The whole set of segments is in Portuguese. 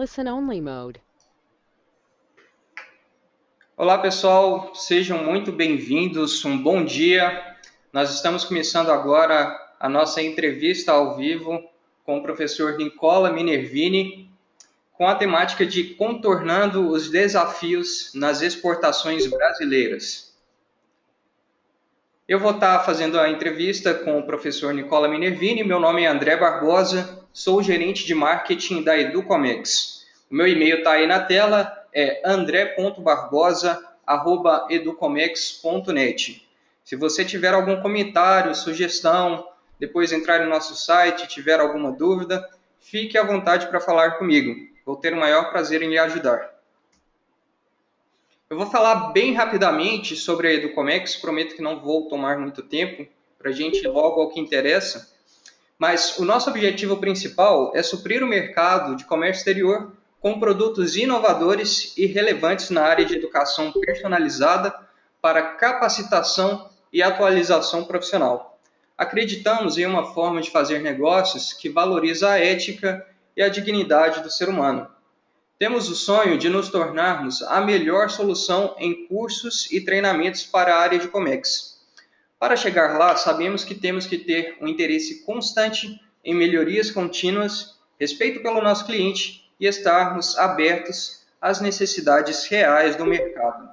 Listen-only mode. Olá pessoal, sejam muito bem-vindos, um bom dia. Nós estamos começando agora a nossa entrevista ao vivo com o professor Nicola Minervini, com a temática de contornando os desafios nas exportações brasileiras. Eu vou estar fazendo a entrevista com o professor Nicola Minervini, meu nome é André Barbosa, sou gerente de marketing da Educomex. O meu e-mail está aí na tela, é andre.barbosa@educomex.net. Se você tiver algum comentário, sugestão, depois entrar no nosso site, tiver alguma dúvida, fique à vontade para falar comigo. Vou ter o maior prazer em lhe ajudar. Eu vou falar bem rapidamente sobre a Educomex, prometo que não vou tomar muito tempo, para a gente ir logo ao que interessa. Mas o nosso objetivo principal é suprir o mercado de comércio exterior com produtos inovadores e relevantes na área de educação personalizada para capacitação e atualização profissional. Acreditamos em uma forma de fazer negócios que valoriza a ética e a dignidade do ser humano. Temos o sonho de nos tornarmos a melhor solução em cursos e treinamentos para a área de Comex. Para chegar lá, sabemos que temos que ter um interesse constante em melhorias contínuas, respeito pelo nosso cliente e estarmos abertos às necessidades reais do mercado.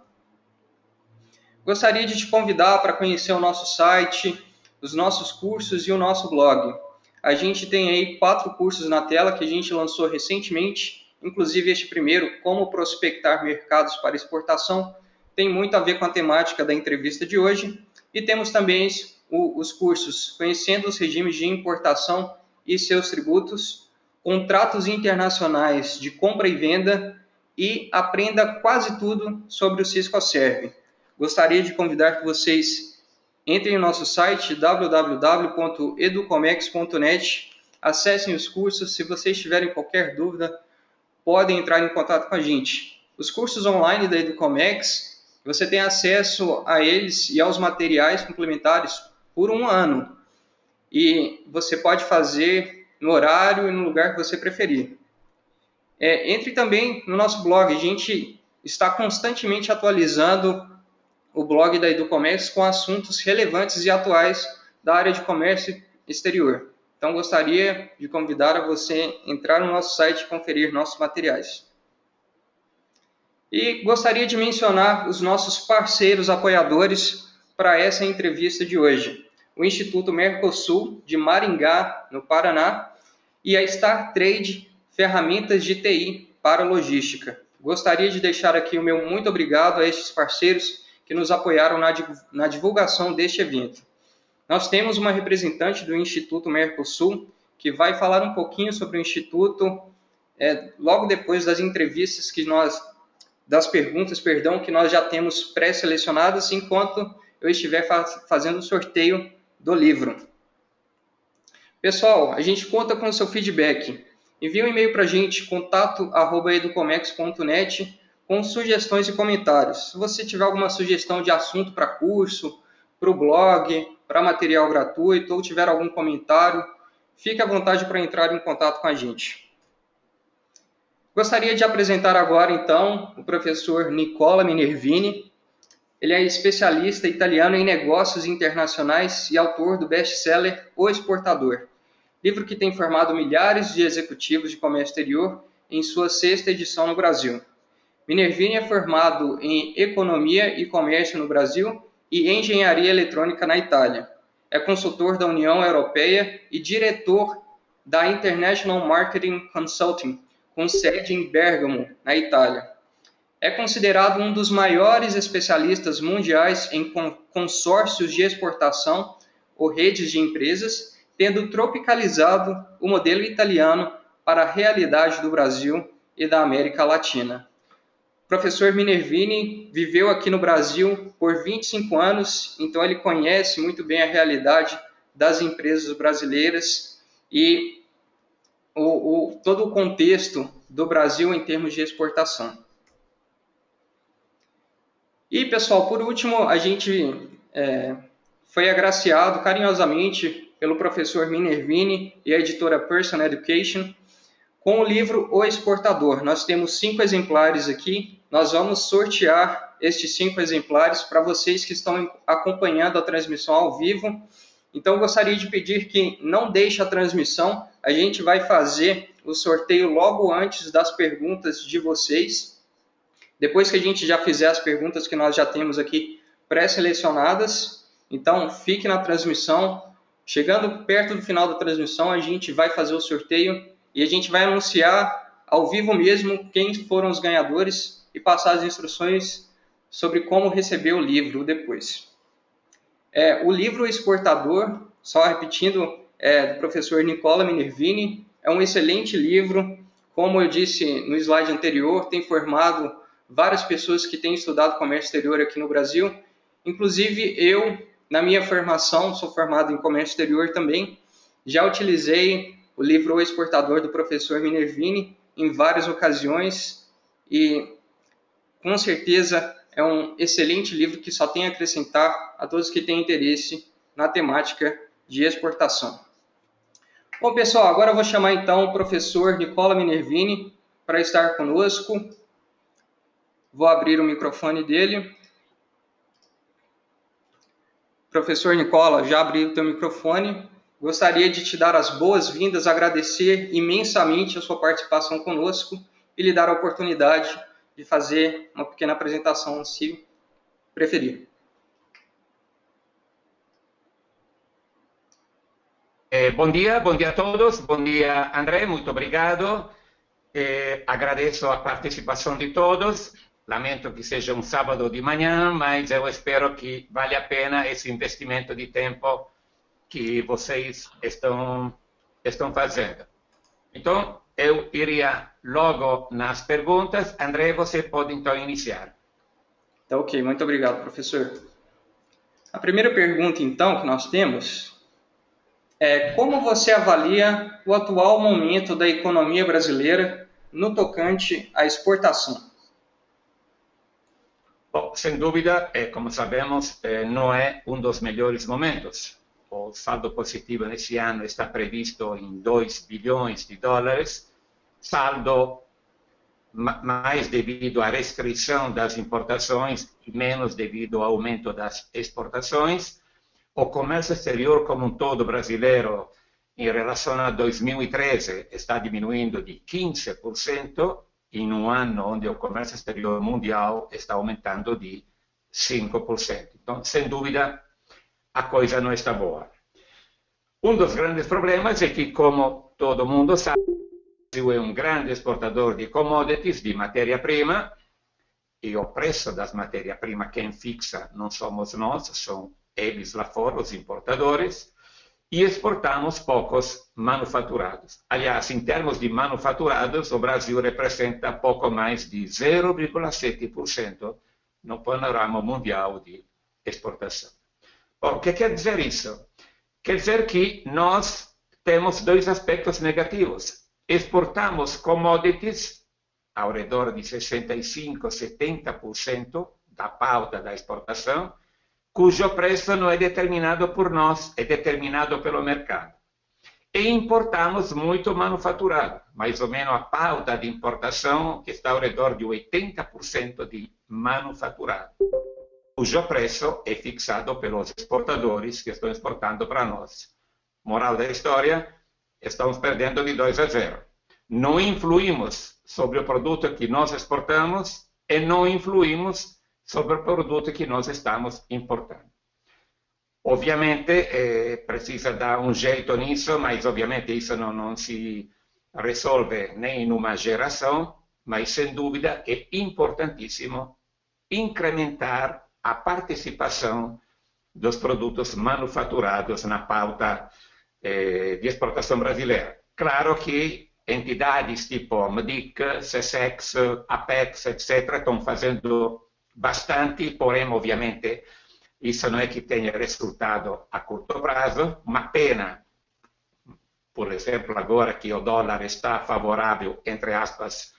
Gostaria de te convidar para conhecer o nosso site, os nossos cursos e o nosso blog. A gente tem aí 4 cursos na tela que a gente lançou recentemente, inclusive este primeiro, Como Prospectar Mercados para Exportação, tem muito a ver com a temática da entrevista de hoje. E temos também os cursos Conhecendo os Regimes de Importação e seus Tributos, Contratos Internacionais de Compra e Venda e Aprenda Quase Tudo sobre o Ciscoserve. Gostaria de convidar que vocês entrem no nosso site www.educomex.net, acessem os cursos. Se vocês tiverem qualquer dúvida, podem entrar em contato com a gente. Os cursos online da Educomex, você tem acesso a eles e aos materiais complementares por 1 ano. E você pode fazer no horário e no lugar que você preferir. Entre também no nosso blog. A gente está constantemente atualizando o blog da Educomex com assuntos relevantes e atuais da área de comércio exterior. Então, gostaria de convidar a você entrar no nosso site e conferir nossos materiais. E gostaria de mencionar os nossos parceiros apoiadores para essa entrevista de hoje. O Instituto Mercosul, de Maringá, no Paraná, e a Star Trade, ferramentas de TI para logística. Gostaria de deixar aqui o meu muito obrigado a estes parceiros que nos apoiaram na divulgação deste evento. Nós temos uma representante do Instituto Mercosul que vai falar um pouquinho sobre o Instituto logo depois das entrevistas das perguntas que nós já temos pré-selecionadas, enquanto eu estiver fazendo o sorteio do livro. Pessoal, a gente conta com o seu feedback. Envie um e-mail para a gente, contato@educomex.net, com sugestões e comentários. Se você tiver alguma sugestão de assunto para curso, para o blog, para material gratuito, ou tiver algum comentário, fique à vontade para entrar em contato com a gente. Gostaria de apresentar agora, então, o professor Nicola Minervini. Ele é especialista italiano em negócios internacionais e autor do best-seller O Exportador, livro que tem formado milhares de executivos de comércio exterior em sua 6ª edição no Brasil. Minervini é formado em Economia e Comércio no Brasil e Engenharia Eletrônica na Itália. É consultor da União Europeia e diretor da International Marketing Consulting, com sede em Bergamo, na Itália. É considerado um dos maiores especialistas mundiais em consórcios de exportação ou redes de empresas, tendo tropicalizado o modelo italiano para a realidade do Brasil e da América Latina. O professor Minervini viveu aqui no Brasil por 25 anos, então ele conhece muito bem a realidade das empresas brasileiras e todo o contexto do Brasil em termos de exportação. E, pessoal, por último, a gente foi agraciado carinhosamente pelo professor Minervini e a editora Person Education Com o livro O Exportador, nós temos 5 exemplares aqui. Nós vamos sortear estes 5 exemplares para vocês que estão acompanhando a transmissão ao vivo. Então, eu gostaria de pedir que não deixe a transmissão. A gente vai fazer o sorteio logo antes das perguntas de vocês. Depois que a gente já fizer as perguntas que nós já temos aqui pré-selecionadas, então fique na transmissão. Chegando perto do final da transmissão, a gente vai fazer o sorteio e a gente vai anunciar ao vivo mesmo quem foram os ganhadores e passar as instruções sobre como receber o livro depois. O livro Exportador, só repetindo, do professor Nicola Minervini, é um excelente livro. Como eu disse no slide anterior, tem formado várias pessoas que têm estudado comércio exterior aqui no Brasil. Inclusive eu, na minha formação, sou formado em comércio exterior também, já utilizei o livro O Exportador do professor Minervini em várias ocasiões e com certeza é um excelente livro que só tem a acrescentar a todos que têm interesse na temática de exportação. Bom, pessoal, agora eu vou chamar então o professor Nicola Minervini para estar conosco. Vou abrir o microfone dele. Professor Nicola, já abri o teu microfone. Gostaria de te dar as boas-vindas, agradecer imensamente a sua participação conosco e lhe dar a oportunidade de fazer uma pequena apresentação, se preferir. Bom dia a todos. Bom dia, André, muito obrigado. Agradeço a participação de todos. Lamento que seja um sábado de manhã, mas eu espero que vale a pena esse investimento de tempo que vocês estão fazendo. Então, eu iria logo nas perguntas. André, você pode então iniciar. Tá ok, muito obrigado, professor. A primeira pergunta, então, que nós temos é: como você avalia o atual momento da economia brasileira no tocante à exportação? Bom, sem dúvida, como sabemos, não é um dos melhores momentos. O saldo positivo nesse ano está previsto em 2 bilhões de dólares, saldo mais devido à restrição das importações e menos devido ao aumento das exportações. O comércio exterior como um todo brasileiro, em relação a 2013, está diminuindo de 15%, em um ano onde o comércio exterior mundial está aumentando de 5%. Então, sem dúvida, a coisa não está boa. Um dos grandes problemas é que, como todo mundo sabe, o Brasil é um grande exportador de commodities, de matéria-prima, e o preço das matérias-primas quem fixa não somos nós, são eles lá fora, os importadores, e exportamos poucos manufaturados. Aliás, em termos de manufaturados, o Brasil representa pouco mais de 0,7% no panorama mundial de exportação. Bom, o que quer dizer isso? Quer dizer que nós temos dois aspectos negativos. Exportamos commodities ao redor de 65%, 70% da pauta da exportação, cujo preço não é determinado por nós, é determinado pelo mercado. E importamos muito manufaturado, mais ou menos a pauta de importação que está ao redor de 80% de manufaturado, cujo preço é fixado pelos exportadores que estão exportando para nós. Moral da história, estamos perdendo de 2-0. Não influímos sobre o produto que nós exportamos e não influímos sobre o produto que nós estamos importando. Obviamente, precisa dar um jeito nisso, mas obviamente isso não se resolve nem em uma geração, mas sem dúvida é importantíssimo incrementar a participação dos produtos manufaturados na pauta de exportação brasileira. Claro que entidades tipo MDIC, SESEX, Apex, etc., estão fazendo bastante, porém, obviamente, isso não é que tenha resultado a curto prazo. Uma pena, por exemplo, agora que o dólar está favorável, entre aspas,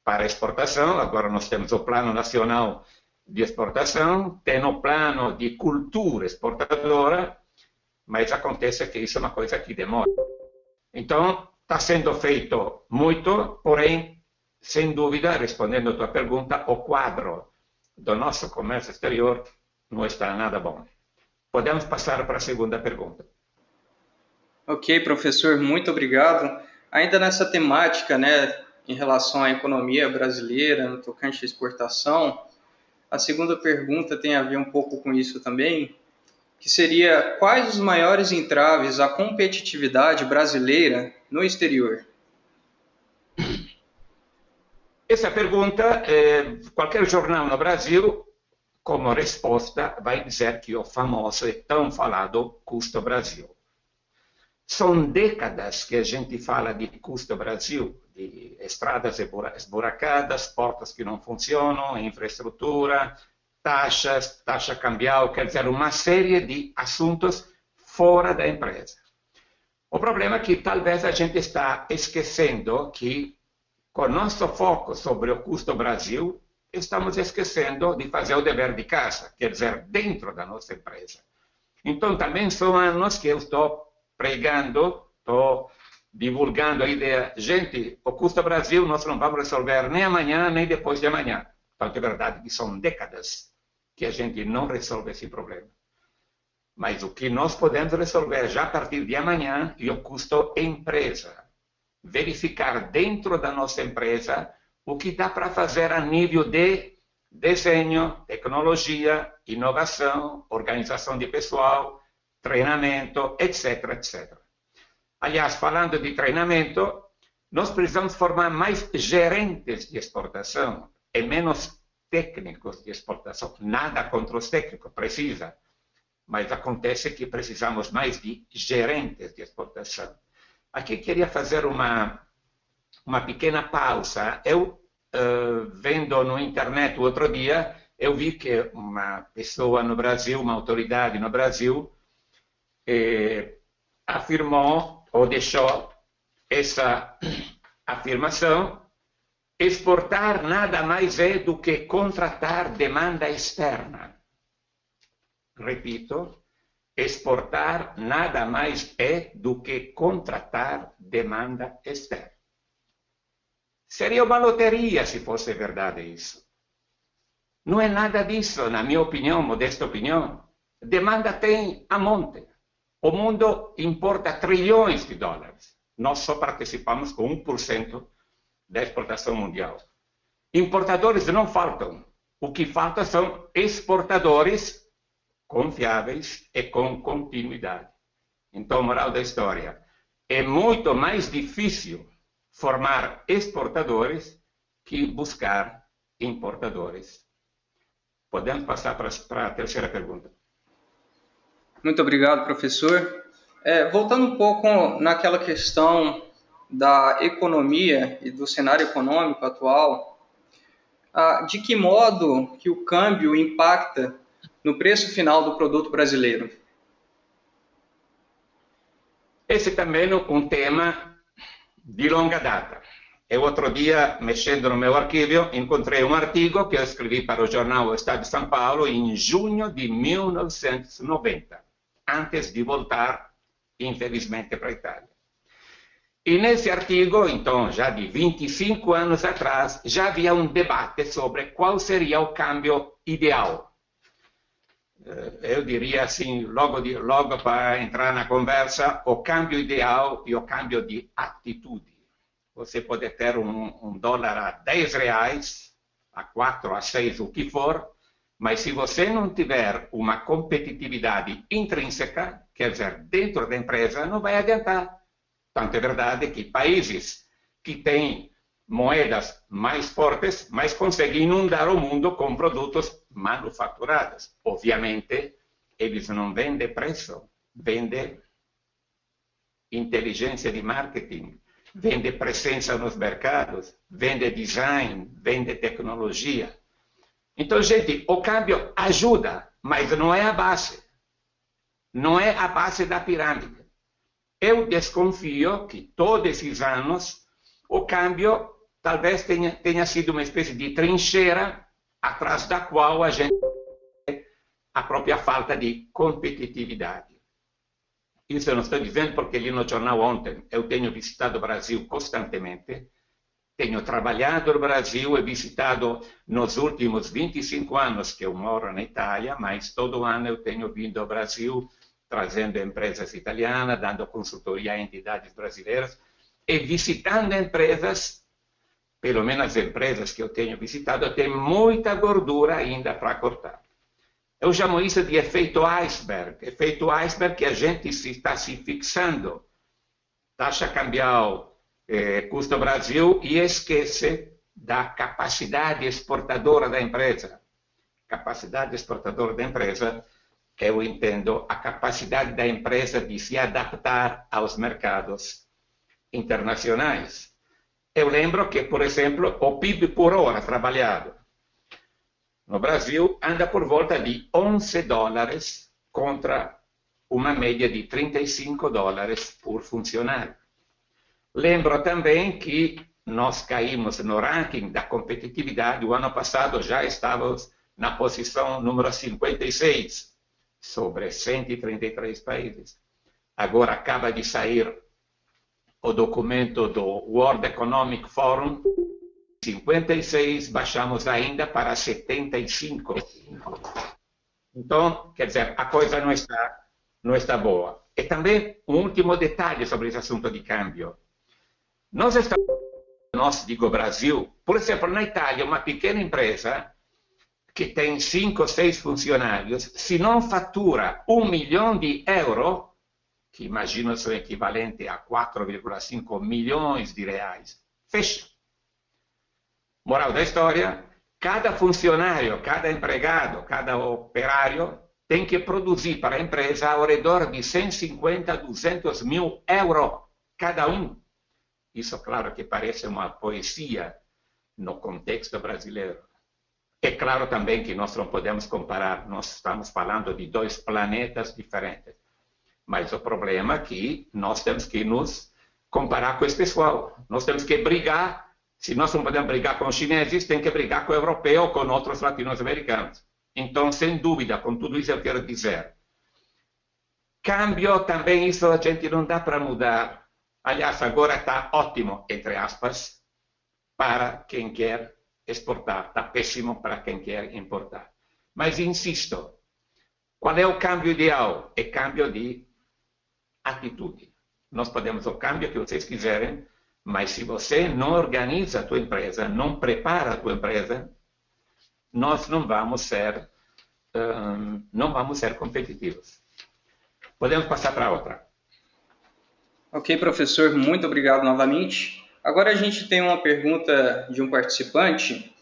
para a exportação. Agora nós temos o Plano Nacional de Exportação, tem o Plano de Cultura Exportadora, mas acontece que isso é uma coisa que demora. Então, Está sendo feito muito, porém, sem dúvida, respondendo à tua pergunta, o quadro do nosso comércio exterior não está nada bom. Podemos passar para a segunda pergunta. Ok, professor, muito obrigado. Ainda nessa temática, né, em relação à economia brasileira, no tocante à exportação, a segunda pergunta tem a ver um pouco com isso também, que seria quais os maiores entraves à competitividade brasileira no exterior? Essa pergunta, qualquer jornal no Brasil, como resposta, vai dizer que o famoso e tão falado custo Brasil. São décadas que a gente fala de custo Brasil, de estradas esburacadas, portas que não funcionam, infraestrutura, taxas, taxa cambial, quer dizer, uma série de assuntos fora da empresa. O problema é que talvez a gente está esquecendo que, com nosso foco sobre o custo Brasil, estamos esquecendo de fazer o dever de casa, quer dizer, dentro da nossa empresa. Então, também são anos que eu estou pregando, estou divulgando a ideia, gente, o custo Brasil nós não vamos resolver nem amanhã, nem depois de amanhã. Tanto é verdade que são décadas que a gente não resolve esse problema. Mas o que nós podemos resolver já a partir de amanhã é o custo empresa. Verificar dentro da nossa empresa o que dá para fazer a nível de desenho, tecnologia, inovação, organização de pessoal, treinamento, etc, etc. Aliás, falando de treinamento, nós precisamos formar mais gerentes de exportação e menos técnicos de exportação. Nada contra os técnicos, precisa. Mas acontece que precisamos mais de gerentes de exportação. Aqui queria fazer uma pequena pausa. Eu, vendo no internet o outro dia, eu vi que uma pessoa no Brasil, uma autoridade no Brasil, afirmou ou deixou essa afirmação: exportar nada mais é do que contratar demanda externa. Repito, exportar nada mais é do que contratar demanda externa. Seria uma loteria se fosse verdade isso. Não é nada disso, na minha opinião, modesta opinião. Demanda tem a monte. O mundo importa trilhões de dólares. Nós só participamos com 1% da exportação mundial. Importadores não faltam. O que falta são exportadores confiáveis e com continuidade. Então, moral da história, é muito mais difícil formar exportadores que buscar importadores. Podemos passar para a terceira pergunta. Muito obrigado, professor. Voltando um pouco naquela questão da economia e do cenário econômico atual, de que modo que o câmbio impacta no preço final do produto brasileiro? Esse também é um tema de longa data. Eu, outro dia, mexendo no meu arquivo, encontrei um artigo que eu escrevi para o jornal O Estado de São Paulo em junho de 1990, antes de voltar, infelizmente, para a Itália. E nesse artigo, então, já de 25 anos atrás, já havia um debate sobre qual seria o câmbio ideal. Eu diria assim, logo para entrar na conversa, o câmbio ideal e o câmbio de atitude. Você pode ter um dólar a 10 reais, a 4, a 6, o que for, mas se você não tiver uma competitividade intrínseca, quer dizer, dentro da empresa, não vai adiantar. Tanto é verdade que países que têm moedas mais fortes, mas conseguem inundar o mundo com produtos manufaturados. Obviamente, eles não vendem preço, vendem inteligência de marketing, vendem presença nos mercados, vendem design, vendem tecnologia. Então, gente, o câmbio ajuda, mas não é a base. Não é a base da pirâmide. Eu desconfio que todos esses anos o câmbio talvez tenha sido uma espécie de trincheira atrás da qual a gente a própria falta de competitividade. Isso eu não estou dizendo porque li no jornal ontem. Eu tenho visitado o Brasil constantemente, tenho trabalhado no Brasil e visitado nos últimos 25 anos que eu moro na Itália, mas todo ano eu tenho vindo ao Brasil trazendo empresas italianas, dando consultoria a entidades brasileiras e visitando empresas, pelo menos as empresas que eu tenho visitado, tem muita gordura ainda para cortar. Eu chamo isso de efeito iceberg que a gente está se fixando. Taxa cambial, custo Brasil, e esquece da capacidade exportadora da empresa. Capacidade exportadora da empresa, eu entendo a capacidade da empresa de se adaptar aos mercados internacionais. Eu lembro que, por exemplo, o PIB por hora trabalhado no Brasil anda por volta de $11 contra uma média de $35 por funcionário. Lembro também que nós caímos no ranking da competitividade. O ano passado já estávamos na posição número 56 sobre 133 países. Agora acaba de sair o documento do World Economic Forum. 56, baixamos ainda para 75. Então, quer dizer, a coisa não está boa. E também um último detalhe sobre esse assunto de câmbio. Nós, digo Brasil, por exemplo, na Itália, uma pequena empresa que tem 5 ou 6 funcionários, se não fatura €1 milhão, que imagino seja equivalente a 4,5 milhões de reais, fecha. Moral da história, cada funcionário, cada empregado, cada operário tem que produzir para a empresa ao redor de 150 a 200 mil euros cada um. Isso, claro, que parece uma poesia no contexto brasileiro. É claro também que nós não podemos comparar, nós estamos falando de 2 planetas diferentes. Mas o problema é que nós temos que nos comparar com esse pessoal. Nós temos que brigar. Se nós não podemos brigar com os chineses, tem que brigar com o europeu ou com outros latino-americanos. Então, sem dúvida, com tudo isso eu quero dizer, câmbio também, isso a gente não dá para mudar. Aliás, agora está ótimo, entre aspas, para quem quer exportar. Está péssimo para quem quer importar. Mas, insisto, qual é o câmbio ideal? É câmbio de atitude. Nós podemos o câmbio que vocês quiserem, mas se você não organiza a tua empresa, não prepara a tua empresa, nós não vamos ser competitivos. Podemos passar para outra. Ok, professor, muito obrigado novamente. Agora a gente tem uma pergunta de um participante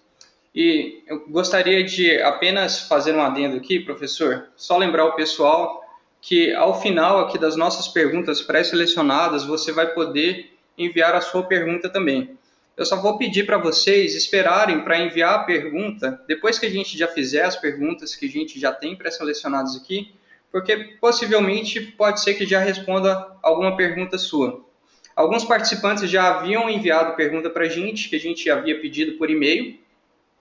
e eu gostaria de apenas fazer um adendo aqui, professor, só lembrar o pessoal que ao final aqui das nossas perguntas pré-selecionadas você vai poder enviar a sua pergunta também. Eu só vou pedir para vocês esperarem para enviar a pergunta depois que a gente já fizer as perguntas que a gente já tem pré-selecionadas aqui, porque possivelmente pode ser que já responda alguma pergunta sua. Alguns participantes já haviam enviado pergunta para a gente, que a gente havia pedido por e-mail,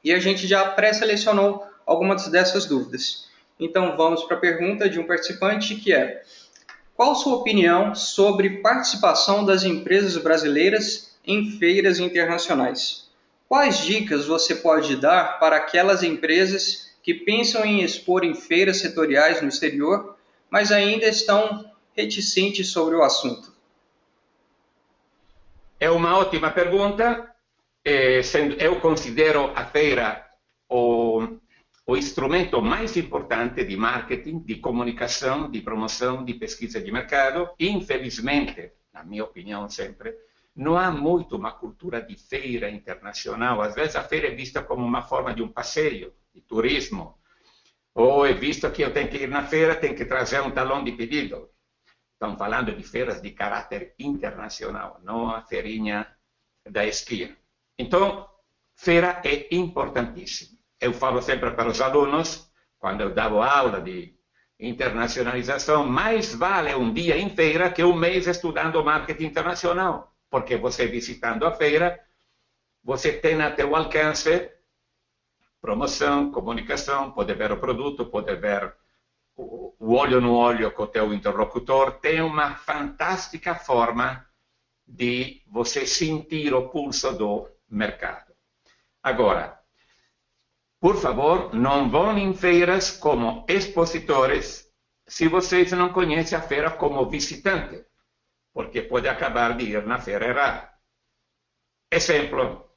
e a gente já pré-selecionou algumas dessas dúvidas. Então vamos para a pergunta de um participante que é: qual sua opinião sobre participação das empresas brasileiras em feiras internacionais? Quais dicas você pode dar para aquelas empresas que pensam em expor em feiras setoriais no exterior, mas ainda estão reticentes sobre o assunto? É uma ótima pergunta. Eu considero a feira o instrumento mais importante de marketing, de comunicação, de promoção, de pesquisa de mercado. Infelizmente, na minha opinião sempre, não há muito uma cultura de feira internacional. Às vezes a feira é vista como uma forma de um passeio, de turismo, ou é visto que eu tenho que ir na feira, tenho que trazer um talão de pedido. Estamos falando de feiras de caráter internacional, não a feirinha da esquina. Então, feira é importantíssima. Eu falo sempre para os alunos, quando eu dava aula de internacionalização, mais vale um dia em feira que um mês estudando marketing internacional, porque você visitando a feira, você tem a teu alcance promoção, comunicação, pode ver o produto, pode ver o olho no olho com o teu interlocutor, tem uma fantástica forma de você sentir o pulso do mercado. Agora, por favor, não vão em feiras como expositores se vocês não conhecem a feira como visitante, porque pode acabar de ir na feira errada. Exemplo,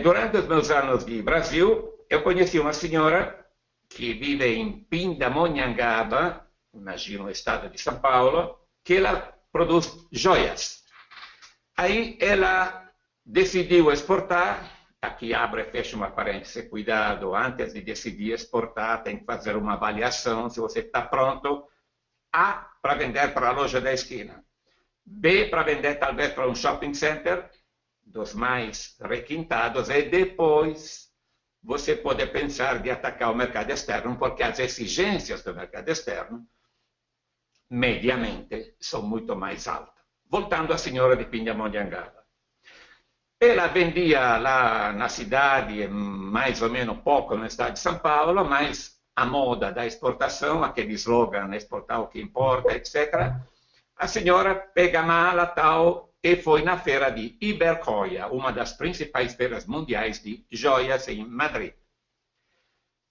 durante os meus anos de Brasil, eu conheci uma senhora que vive em Pindamonhangaba, imagino o estado de São Paulo, que ela produz joias. Aí ela decidiu exportar, aqui abre e fecha uma parêntese, cuidado, antes de decidir exportar, tem que fazer uma avaliação, se você está pronto, A, para vender para a loja da esquina, B, para vender talvez para um shopping center, dos mais requintados, e depois você pode pensar de atacar o mercado externo, porque as exigências do mercado externo, mediamente, são muito mais altas. Voltando à senhora de Pindamonhangaba. Ela vendia lá na cidade, mais ou menos pouco no estado de São Paulo, mas a moda da exportação, aquele slogan, exportar o que importa, etc. A senhora pega a mala tal e foi na feira de Ibercoia, uma das principais feiras mundiais de joias em Madrid.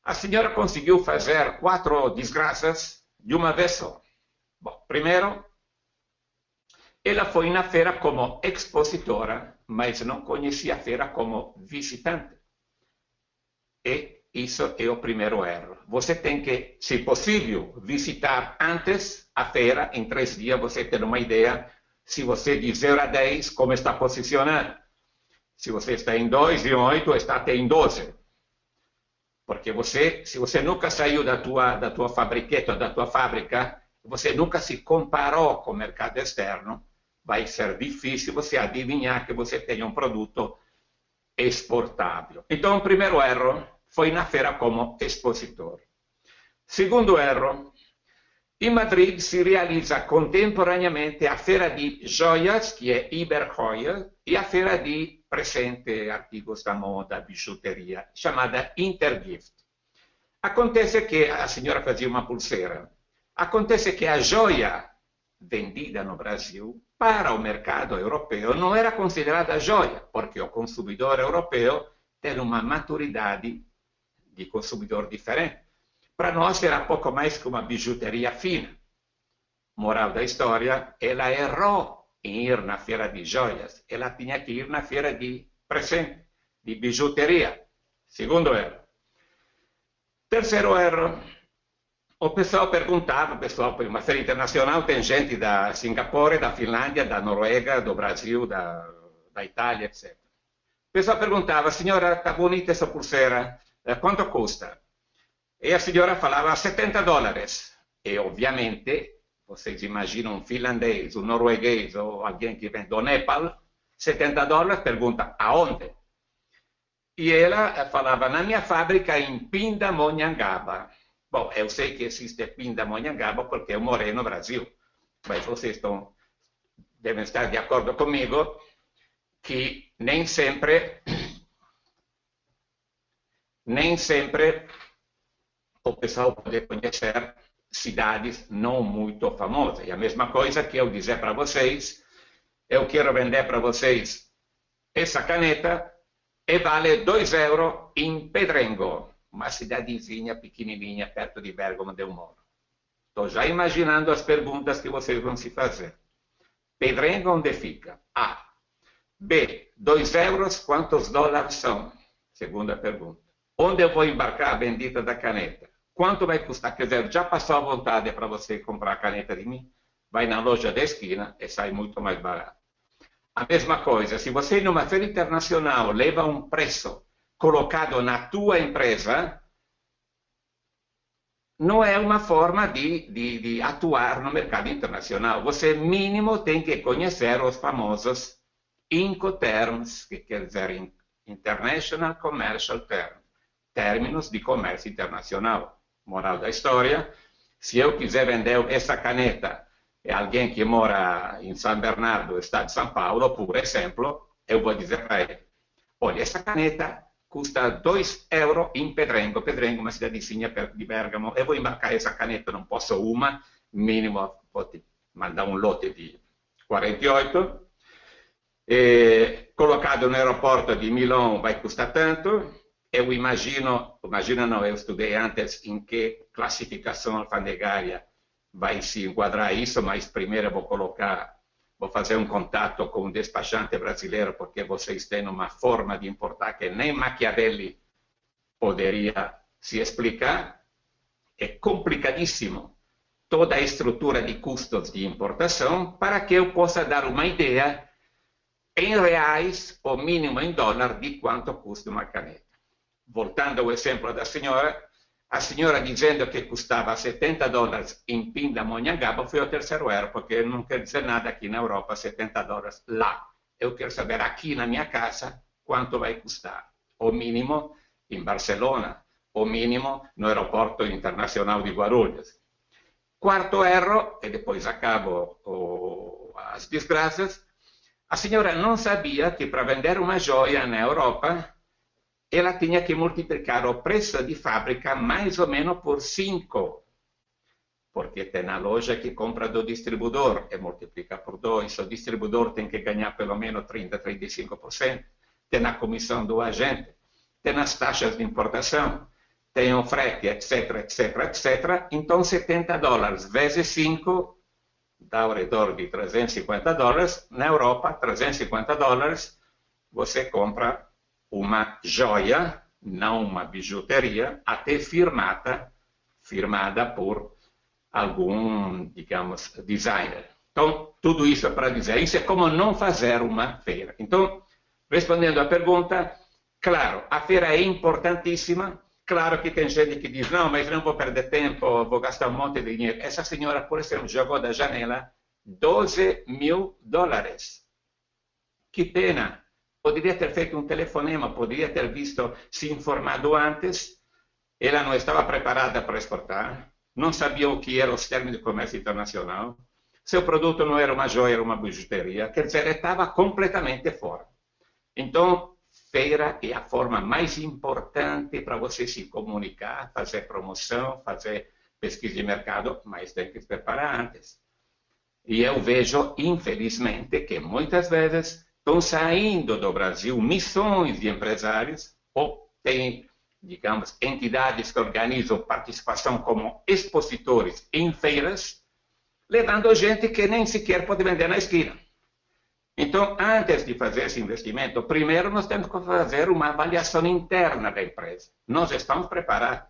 A senhora conseguiu fazer 4 desgraças de uma vez só. Bom, primeiro, ela foi na feira como expositora, mas não conhecia a feira como visitante. E isso é o primeiro erro. Você tem que, se possível, visitar antes a feira. Em 3 dias você tem uma ideia, se você de 0 a 10, como está posicionado. Se você está em 2, em 8, está até em 12. Porque se você nunca saiu da tua fabriqueta, da tua fábrica, você nunca se comparou com o mercado externo, vai ser difícil você adivinhar que você tem um produto exportável. Então, o primeiro erro foi na feira como expositor. Segundo erro, em Madrid se realiza contemporaneamente a feira de joias, que é Iberjoia, e a feira de presente, artigos da moda, bijuteria, chamada Intergift. Acontece que a senhora fazia uma pulseira. Acontece que a joia vendida no Brasil para o mercado europeu não era considerada joia, porque o consumidor europeu tem uma maturidade de consumidor diferente. Para nós era pouco mais que uma bijuteria fina. Moral da história, ela errou em ir na feira de joias. Ela tinha que ir na feira de presente, de bijuteria. Segundo erro. Terceiro erro. O pessoal perguntava, para uma feira internacional tem gente da Singapura, da Finlândia, da Noruega, do Brasil, da Itália, etc. O pessoal perguntava, senhora, está bonita essa pulseira, quanto custa? E a senhora falava $70. E, ovviamente, vocês imaginam um finlandês, um norueguês ou alguém que vem do Nepal, $70, pergunta, aonde? E ela falava, na minha fábrica em Pindamonhangaba. Bom, eu sei que existe Pindamonhangaba porque eu morei no Brasil, mas vocês devem estar de acordo comigo que nem sempre o pessoal pode conhecer cidades não muito famosas. E a mesma coisa que eu dizer para vocês, eu quero vender para vocês essa caneta e vale 2 euros em Pedrengo, uma cidadezinha pequenininha perto de Bergamo onde eu moro. Estou já imaginando as perguntas que vocês vão se fazer. Pedrengo onde fica? A. B. 2 euros, quantos dólares são? Segunda pergunta. Onde eu vou embarcar a bendita da caneta? Quanto vai custar? Quer dizer, já passou a vontade para você comprar a caneta de mim? Vai na loja da esquina e sai muito mais barato. A mesma coisa, se você numa feira internacional leva um preço colocado na tua empresa, não é uma forma de atuar no mercado internacional. Você, mínimo, tem que conhecer os famosos Incoterms, que quer dizer International Commercial Terms, términos de comércio internacional. Moral da história, se eu quiser vender essa caneta a alguém que mora em São Bernardo, estado de São Paulo, por exemplo, eu vou dizer para ele, olha, essa caneta custa 2 euro in Pedrengo. Pedrengo é uma cidadezinha perto de Bergamo. Eu vou embarcar essa caneta, não posso uma, mínimo vou te mandar um lote de 48. Colocado no aeroporto de Milão vai custar tanto. Eu imagino não, eu estudei antes em que classificação alfandegária vai se enquadrar isso, mas primeiro eu vou fazer um contato com um despachante brasileiro, porque vocês têm uma forma de importar que nem Machiavelli poderia se explicar. É complicadíssimo toda a estrutura de custos de importação para que eu possa dar uma ideia em reais, ou mínimo em dólar, de quanto custa uma caneta. Voltando ao exemplo da senhora, a senhora dizendo que custava $70 em Pindamonhangaba foi o terceiro erro, porque não quer dizer nada aqui na Europa, $70 lá. Eu quero saber aqui na minha casa quanto vai custar. O mínimo em Barcelona, o mínimo no aeroporto internacional de Guarulhos. Quarto erro, e depois acabo as desgraças, a senhora não sabia que para vender uma joia na Europa, ela tinha que multiplicar o preço de fábrica mais ou menos por 5. Porque tem na loja que compra do distribuidor e multiplica por 2. O distribuidor tem que ganhar pelo menos 30, 35%. Tem a comissão do agente, tem as taxas de importação, tem o frete, etc, etc, etc. Então, $70 vezes 5 dá ao redor de $350. Na Europa, $350, você compra uma joia, não uma bijuteria, até firmada por algum, digamos, designer. Então, tudo isso é para dizer, isso é como não fazer uma feira. Então, respondendo à pergunta, claro, a feira é importantíssima. Claro que tem gente que diz, não, mas não vou perder tempo, vou gastar um monte de dinheiro. Essa senhora, por exemplo, jogou da janela $12.000. Que pena. Poderia ter feito um telefonema, poderia ter visto, se informado antes. Ela não estava preparada para exportar, não sabia o que eram os termos de comércio internacional. Seu produto não era uma joia, era uma bijuteria. Quer dizer, estava completamente fora. Então, feira é a forma mais importante para você se comunicar, fazer promoção, fazer pesquisa de mercado, mas tem que se preparar antes. E eu vejo, infelizmente, que muitas vezes estão saindo do Brasil missões de empresários, ou tem, digamos, entidades que organizam participação como expositores em feiras, levando gente que nem sequer pode vender na esquina. Então, antes de fazer esse investimento, primeiro nós temos que fazer uma avaliação interna da empresa. Nós estamos preparados.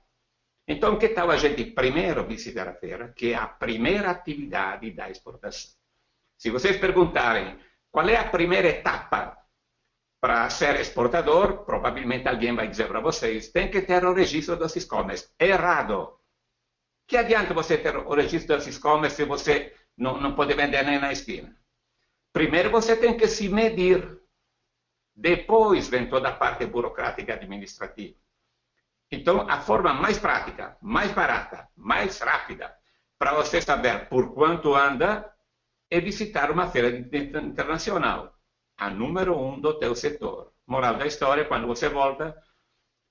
Então, que tal a gente primeiro visitar a feira, que é a primeira atividade da exportação? Se vocês perguntarem qual é a primeira etapa para ser exportador, provavelmente alguém vai dizer para vocês, tem que ter o registro do Siscomes. Errado. Que adianta você ter o registro do Siscomes se você não pode vender nem na esquina? Primeiro você tem que se medir. Depois vem toda a parte burocrática e administrativa. Então, a forma mais prática, mais barata, mais rápida, para você saber por quanto anda, é visitar uma feira internacional. A número 1 do teu setor. Moral da história, quando você volta,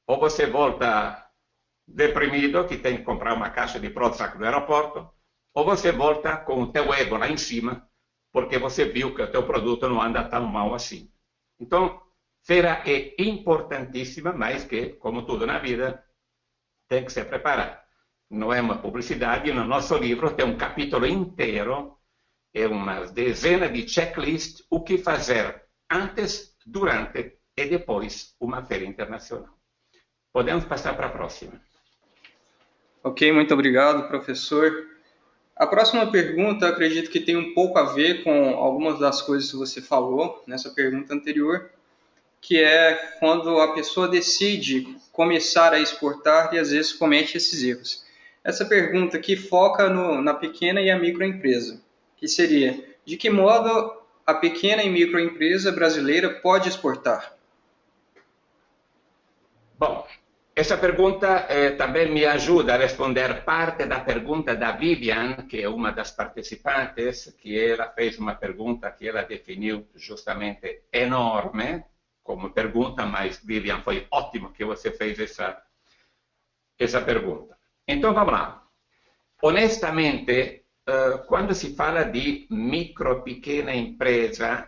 ou você volta deprimido, que tem que comprar uma caixa de Prozac no aeroporto, ou você volta com o teu ego lá em cima, porque você viu que o teu produto não anda tão mal assim. Então, feira é importantíssima, mas que, como tudo na vida, tem que ser preparado. Não é uma publicidade, no nosso livro tem um capítulo inteiro, é uma dezena de checklists, o que fazer antes, durante e depois uma feira internacional. Podemos passar para a próxima. Ok, muito obrigado, professor. A próxima pergunta, acredito que tem um pouco a ver com algumas das coisas que você falou nessa pergunta anterior, que é quando a pessoa decide começar a exportar e às vezes comete esses erros. Essa pergunta aqui foca na pequena e a microempresa, que seria, de que modo a pequena e microempresa brasileira pode exportar? Bom, essa pergunta também me ajuda a responder parte da pergunta da Vivian, que é uma das participantes, que ela fez uma pergunta que ela definiu justamente enorme, como pergunta, mas, Vivian, foi ótimo que você fez essa pergunta. Então, vamos lá. Honestamente, quando se fala de micro, pequena empresa,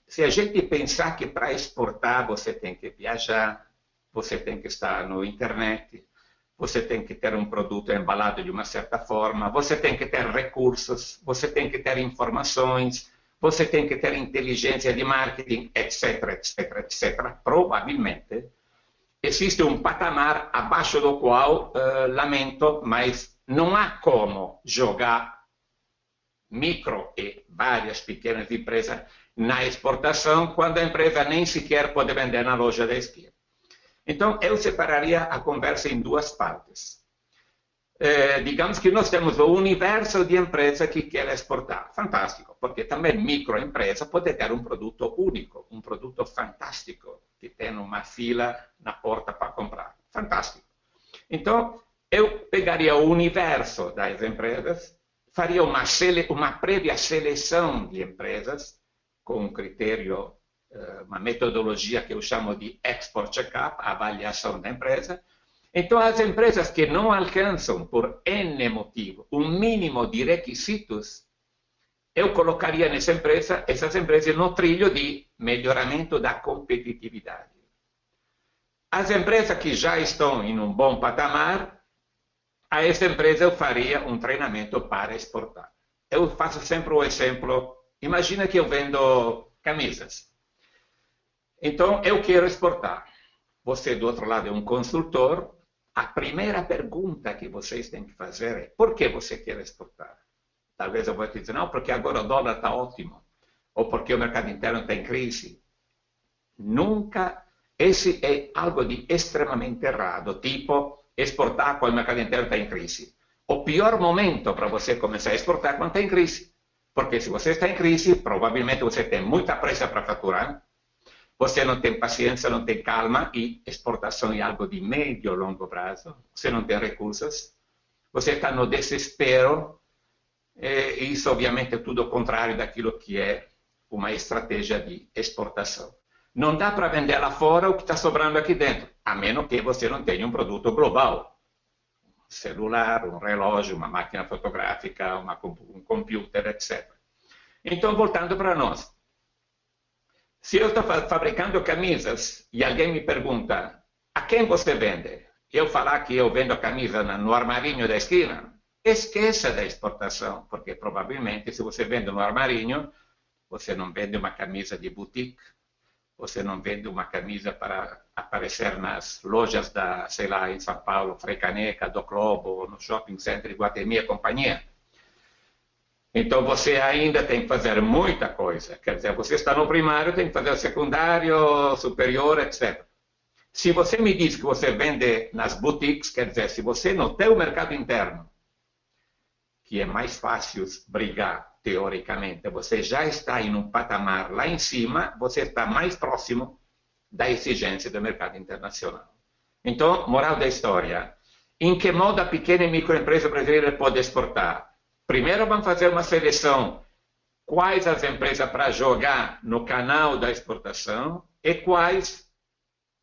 se a gente pensar que para exportar você tem que viajar, você tem que estar na internet, você tem que ter um produto embalado de uma certa forma, você tem que ter recursos, você tem que ter informações, você tem que ter inteligência de marketing, etc, etc, etc. Provavelmente existe um patamar abaixo do qual, lamento, mas não há como jogar micro e várias pequenas empresas na exportação quando a empresa nem sequer pode vender na loja da esquina. Então, eu separaria a conversa em duas partes. Digamos que nós temos o universo de empresa que quer exportar. Fantástico, porque também microempresa pode ter um produto único, um produto fantástico, que tem uma fila na porta para comprar. Fantástico. Então, eu pegaria o universo das empresas, faria uma prévia seleção de empresas, com um critério, uma metodologia que eu chamo de Export Checkup, avaliação da empresa. Então, as empresas que não alcançam, por N motivo, um mínimo de requisitos, eu colocaria essas empresas no trilho de melhoramento da competitividade. As empresas que já estão em um bom patamar, a essa empresa eu faria um treinamento para exportar. Eu faço sempre o exemplo, imagina que eu vendo camisas. Então, eu quero exportar. Você, do outro lado, é um consultor. A primeira pergunta que vocês têm que fazer é: por que você quer exportar? Talvez eu vou te dizer, não, porque agora o dólar está ótimo. Ou porque o mercado interno está em crise. Nunca. Esse é algo de extremamente errado. Tipo, exportar quando o mercado interno está em crise. O pior momento para você começar a exportar é quando está em crise. Porque se você está em crise, provavelmente você tem muita pressa para faturar. Você não tem paciência, não tem calma, e exportação é algo de médio e longo prazo. Você não tem recursos, você está no desespero, e isso obviamente é tudo o contrário daquilo que é uma estratégia de exportação. Não dá para vender lá fora o que está sobrando aqui dentro, a menos que você não tenha um produto global. Um celular, um relógio, uma máquina fotográfica, um computer, etc. Então, voltando para nós. Se eu estou fabricando camisas e alguém me pergunta a quem você vende, eu falar que eu vendo a camisa no armarinho da esquina, esqueça da exportação, porque provavelmente se você vende no armarinho, você não vende uma camisa de boutique, você não vende uma camisa para aparecer nas lojas da, sei lá, em São Paulo, Frecaneca, do Globo, no Shopping Center de Guatemi e companhia. Então, você ainda tem que fazer muita coisa. Quer dizer, você está no primário, tem que fazer o secundário, superior, etc. Se você me diz que você vende nas boutiques, quer dizer, se você não tem o mercado interno, que é mais fácil brigar, teoricamente, você já está em um patamar lá em cima, você está mais próximo da exigência do mercado internacional. Então, moral da história, em que modo a pequena e microempresa brasileira pode exportar? Primeiro vamos fazer uma seleção, quais as empresas para jogar no canal da exportação e quais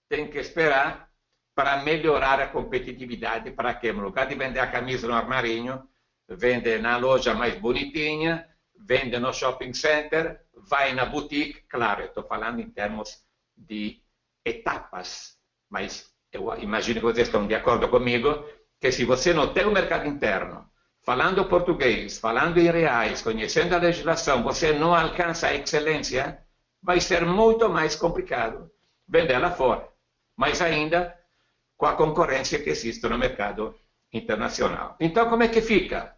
tem que esperar para melhorar a competitividade, para que no lugar de vender a camisa no armarinho, vende na loja mais bonitinha, vende no shopping center, vai na boutique. Claro, eu estou falando em termos de etapas, mas eu imagino que vocês estão de acordo comigo que se você não tem o mercado interno, falando português, falando em reais, conhecendo a legislação, você não alcança a excelência, vai ser muito mais complicado vender lá fora. Mas ainda com a concorrência que existe no mercado internacional. Então, como é que fica?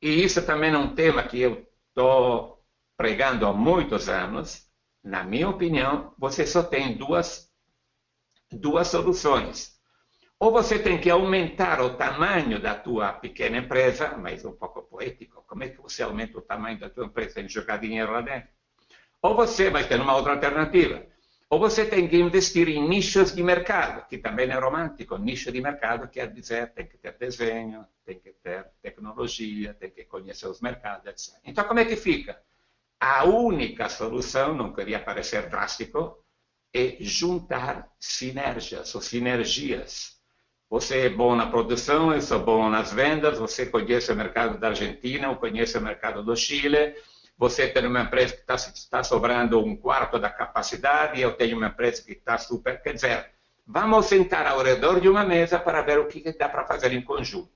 E isso também é um tema que eu estou pregando há muitos anos. Na minha opinião, você só tem duas soluções. Ou você tem que aumentar o tamanho da tua pequena empresa, mas um pouco poético. Como é que você aumenta o tamanho da tua empresa sem jogar dinheiro lá dentro? Ou você vai ter uma outra alternativa. Ou você tem que investir em nichos de mercado, que também é romântico. Nicho de mercado quer dizer tem que ter desenho, tem que ter tecnologia, tem que conhecer os mercados, etc. Então, como é que fica? A única solução, não queria parecer drástico, é juntar sinergias ou sinergias. Você é bom na produção, eu sou bom nas vendas, você conhece o mercado da Argentina, eu conheço o mercado do Chile, você tem uma empresa que está sobrando um quarto da capacidade, eu tenho uma empresa que está super... Quer dizer, vamos sentar ao redor de uma mesa para ver o que dá para fazer em conjunto.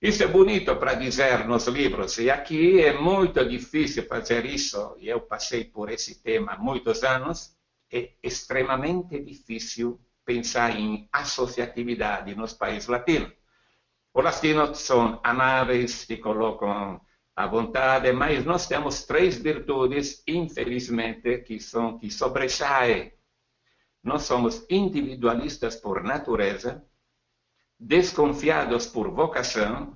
Isso é bonito para dizer nos livros, e aqui é muito difícil fazer isso, e eu passei por esse tema há muitos anos, é extremamente difícil pensar em associatividade nos países latinos. Os latinos são amáveis, te colocam à vontade, mas nós temos três virtudes, infelizmente, que sobressaem. Nós somos individualistas por natureza, desconfiados por vocação,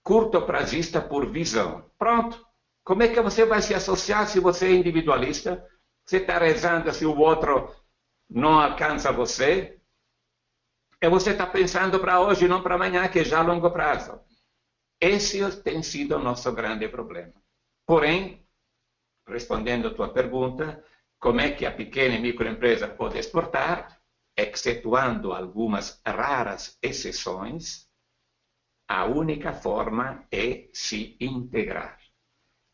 curto-prazista por visão. Pronto. Como é que você vai se associar se você é individualista? Você está rezando se o outro não alcança você? E você está pensando para hoje, não para amanhã, que é já a longo prazo. Esse tem sido o nosso grande problema. Porém, respondendo a tua pergunta, como é que a pequena e microempresa pode exportar? Excetuando algumas raras exceções, a única forma é se integrar.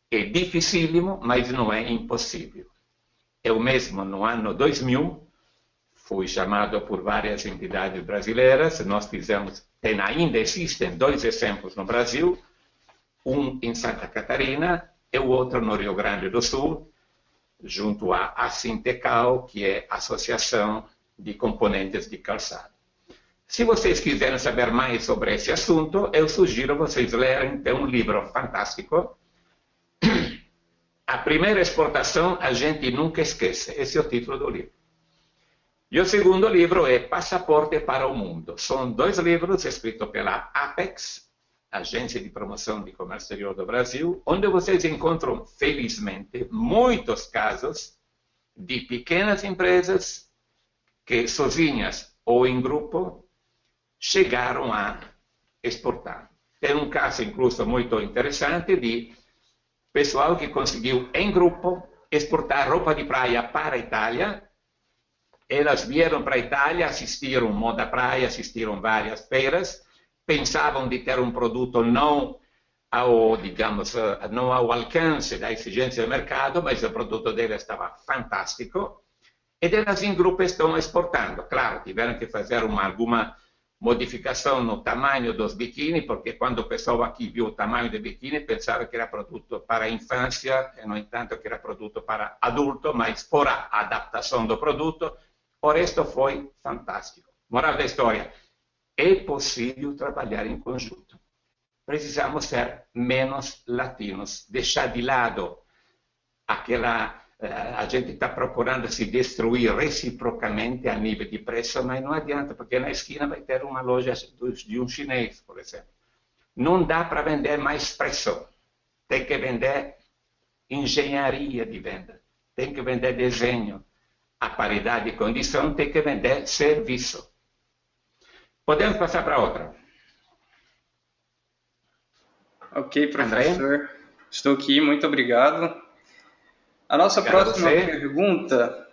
É dificílimo, mas não é impossível. Eu mesmo, no ano 2000, fui chamado por várias entidades brasileiras, nós fizemos, ainda existem dois exemplos no Brasil, um em Santa Catarina e o outro no Rio Grande do Sul, junto à Asintecal, que é a Associação de Componentes de Calçado. Se vocês quiserem saber mais sobre esse assunto, eu sugiro vocês lerem, tem um livro fantástico, A Primeira Exportação a Gente Nunca Esquece, esse é o título do livro. E o segundo livro é Passaporte para o Mundo. São dois livros escritos pela Apex, Agência de Promoção de Comércio Exterior do Brasil, onde vocês encontram, felizmente, muitos casos de pequenas empresas que, sozinhas ou em grupo, chegaram a exportar. Tem um caso, incluso, muito interessante de pessoal que conseguiu, em grupo, exportar roupa de praia para a Itália. Elas vieram para a Itália, assistiram Moda Praia, assistiram várias feiras, pensavam de ter um produto não ao, digamos, não ao alcance da exigência do mercado, mas o produto delas estava fantástico, e elas em grupo estão exportando. Claro, tiveram que fazer alguma modificação no tamanho dos biquíni, porque quando o pessoal aqui viu o tamanho do biquíni, pensava que era produto para a infância, e, no entanto, que era produto para adulto, mas fora a adaptação do produto, o resto foi fantástico. Moral da história, é possível trabalhar em conjunto. Precisamos ser menos latinos, deixar de lado aquela... a gente está procurando se destruir reciprocamente a nível de preço, mas não adianta, porque na esquina vai ter uma loja de um chinês, por exemplo. Não dá para vender mais preço. Tem que vender engenharia de venda. Tem que vender desenho. A paridade de condição tem que vender serviço. Podemos passar para outra. Ok, professor. André? Estou aqui, muito obrigado. A nossa próxima pergunta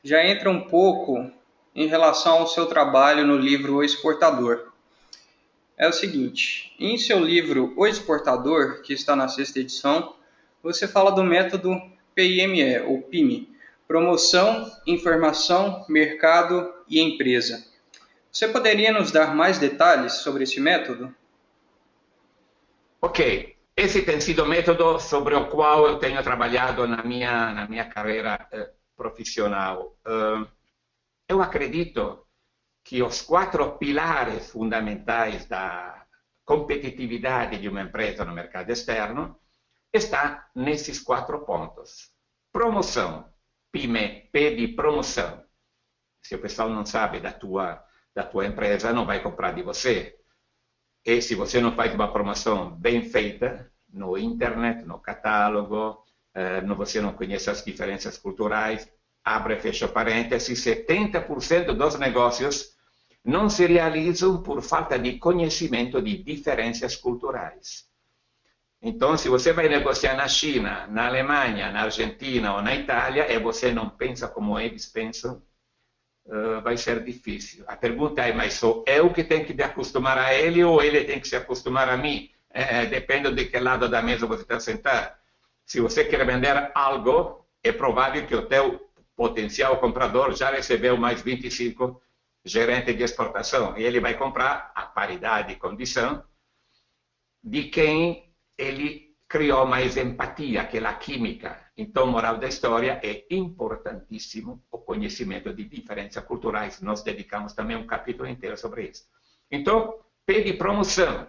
já entra um pouco em relação ao seu trabalho no livro O Exportador. É o seguinte, em seu livro O Exportador, que está na 6ª edição, você fala do método PIME, ou PIME, Promoção, Informação, Mercado e Empresa. Você poderia nos dar mais detalhes sobre esse método? Ok. Esse tem sido o método sobre o qual eu tenho trabalhado na minha carreira profissional. Eu acredito que os 4 pilares fundamentais da competitividade de uma empresa no mercado externo estão nesses 4 pontos. Promoção. PIME, P de promoção. Se o pessoal não sabe da tua empresa, não vai comprar de você. E se você não faz uma promoção bem feita, no internet, no catálogo, você não conhece as diferenças culturais, abre e fecha parênteses, 70% dos negócios não se realizam por falta de conhecimento de diferenças culturais. Então, se você vai negociar na China, na Alemanha, na Argentina ou na Itália, e você não pensa como eles pensam, vai ser difícil. A pergunta é, mas sou eu que tenho que me acostumar a ele ou ele tem que se acostumar a mim? Depende de que lado da mesa você está sentado. Se você quer vender algo, é provável que o teu potencial comprador já recebeu mais 25 gerentes de exportação. E ele vai comprar a paridade e condição de quem ele criou mais empatia, aquela química. Então, moral da história, é importantíssimo o conhecimento de diferenças culturais. Nós dedicamos também um capítulo inteiro sobre isso. Então, P de promoção.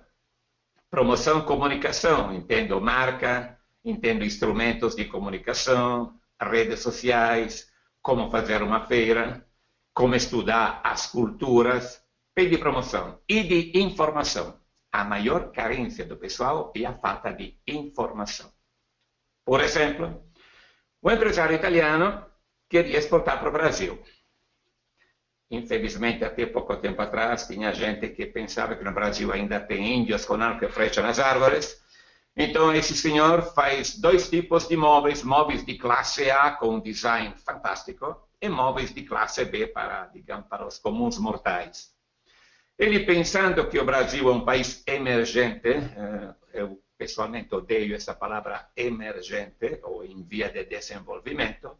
Promoção, comunicação. Entendo marca, entendo instrumentos de comunicação, redes sociais, como fazer uma feira, como estudar as culturas. P de promoção. I de informação. A maior carência do pessoal é a falta de informação. Por exemplo, o empresário italiano queria exportar para o Brasil. Infelizmente, até pouco tempo atrás, tinha gente que pensava que no Brasil ainda tem índios com arco e flecha nas árvores. Então, esse senhor faz dois tipos de móveis: móveis de classe A com um design fantástico e móveis de classe B para, digamos, para os comuns mortais. Ele, pensando que o Brasil é um país emergente, eu pessoalmente odeio essa palavra emergente, ou em via de desenvolvimento,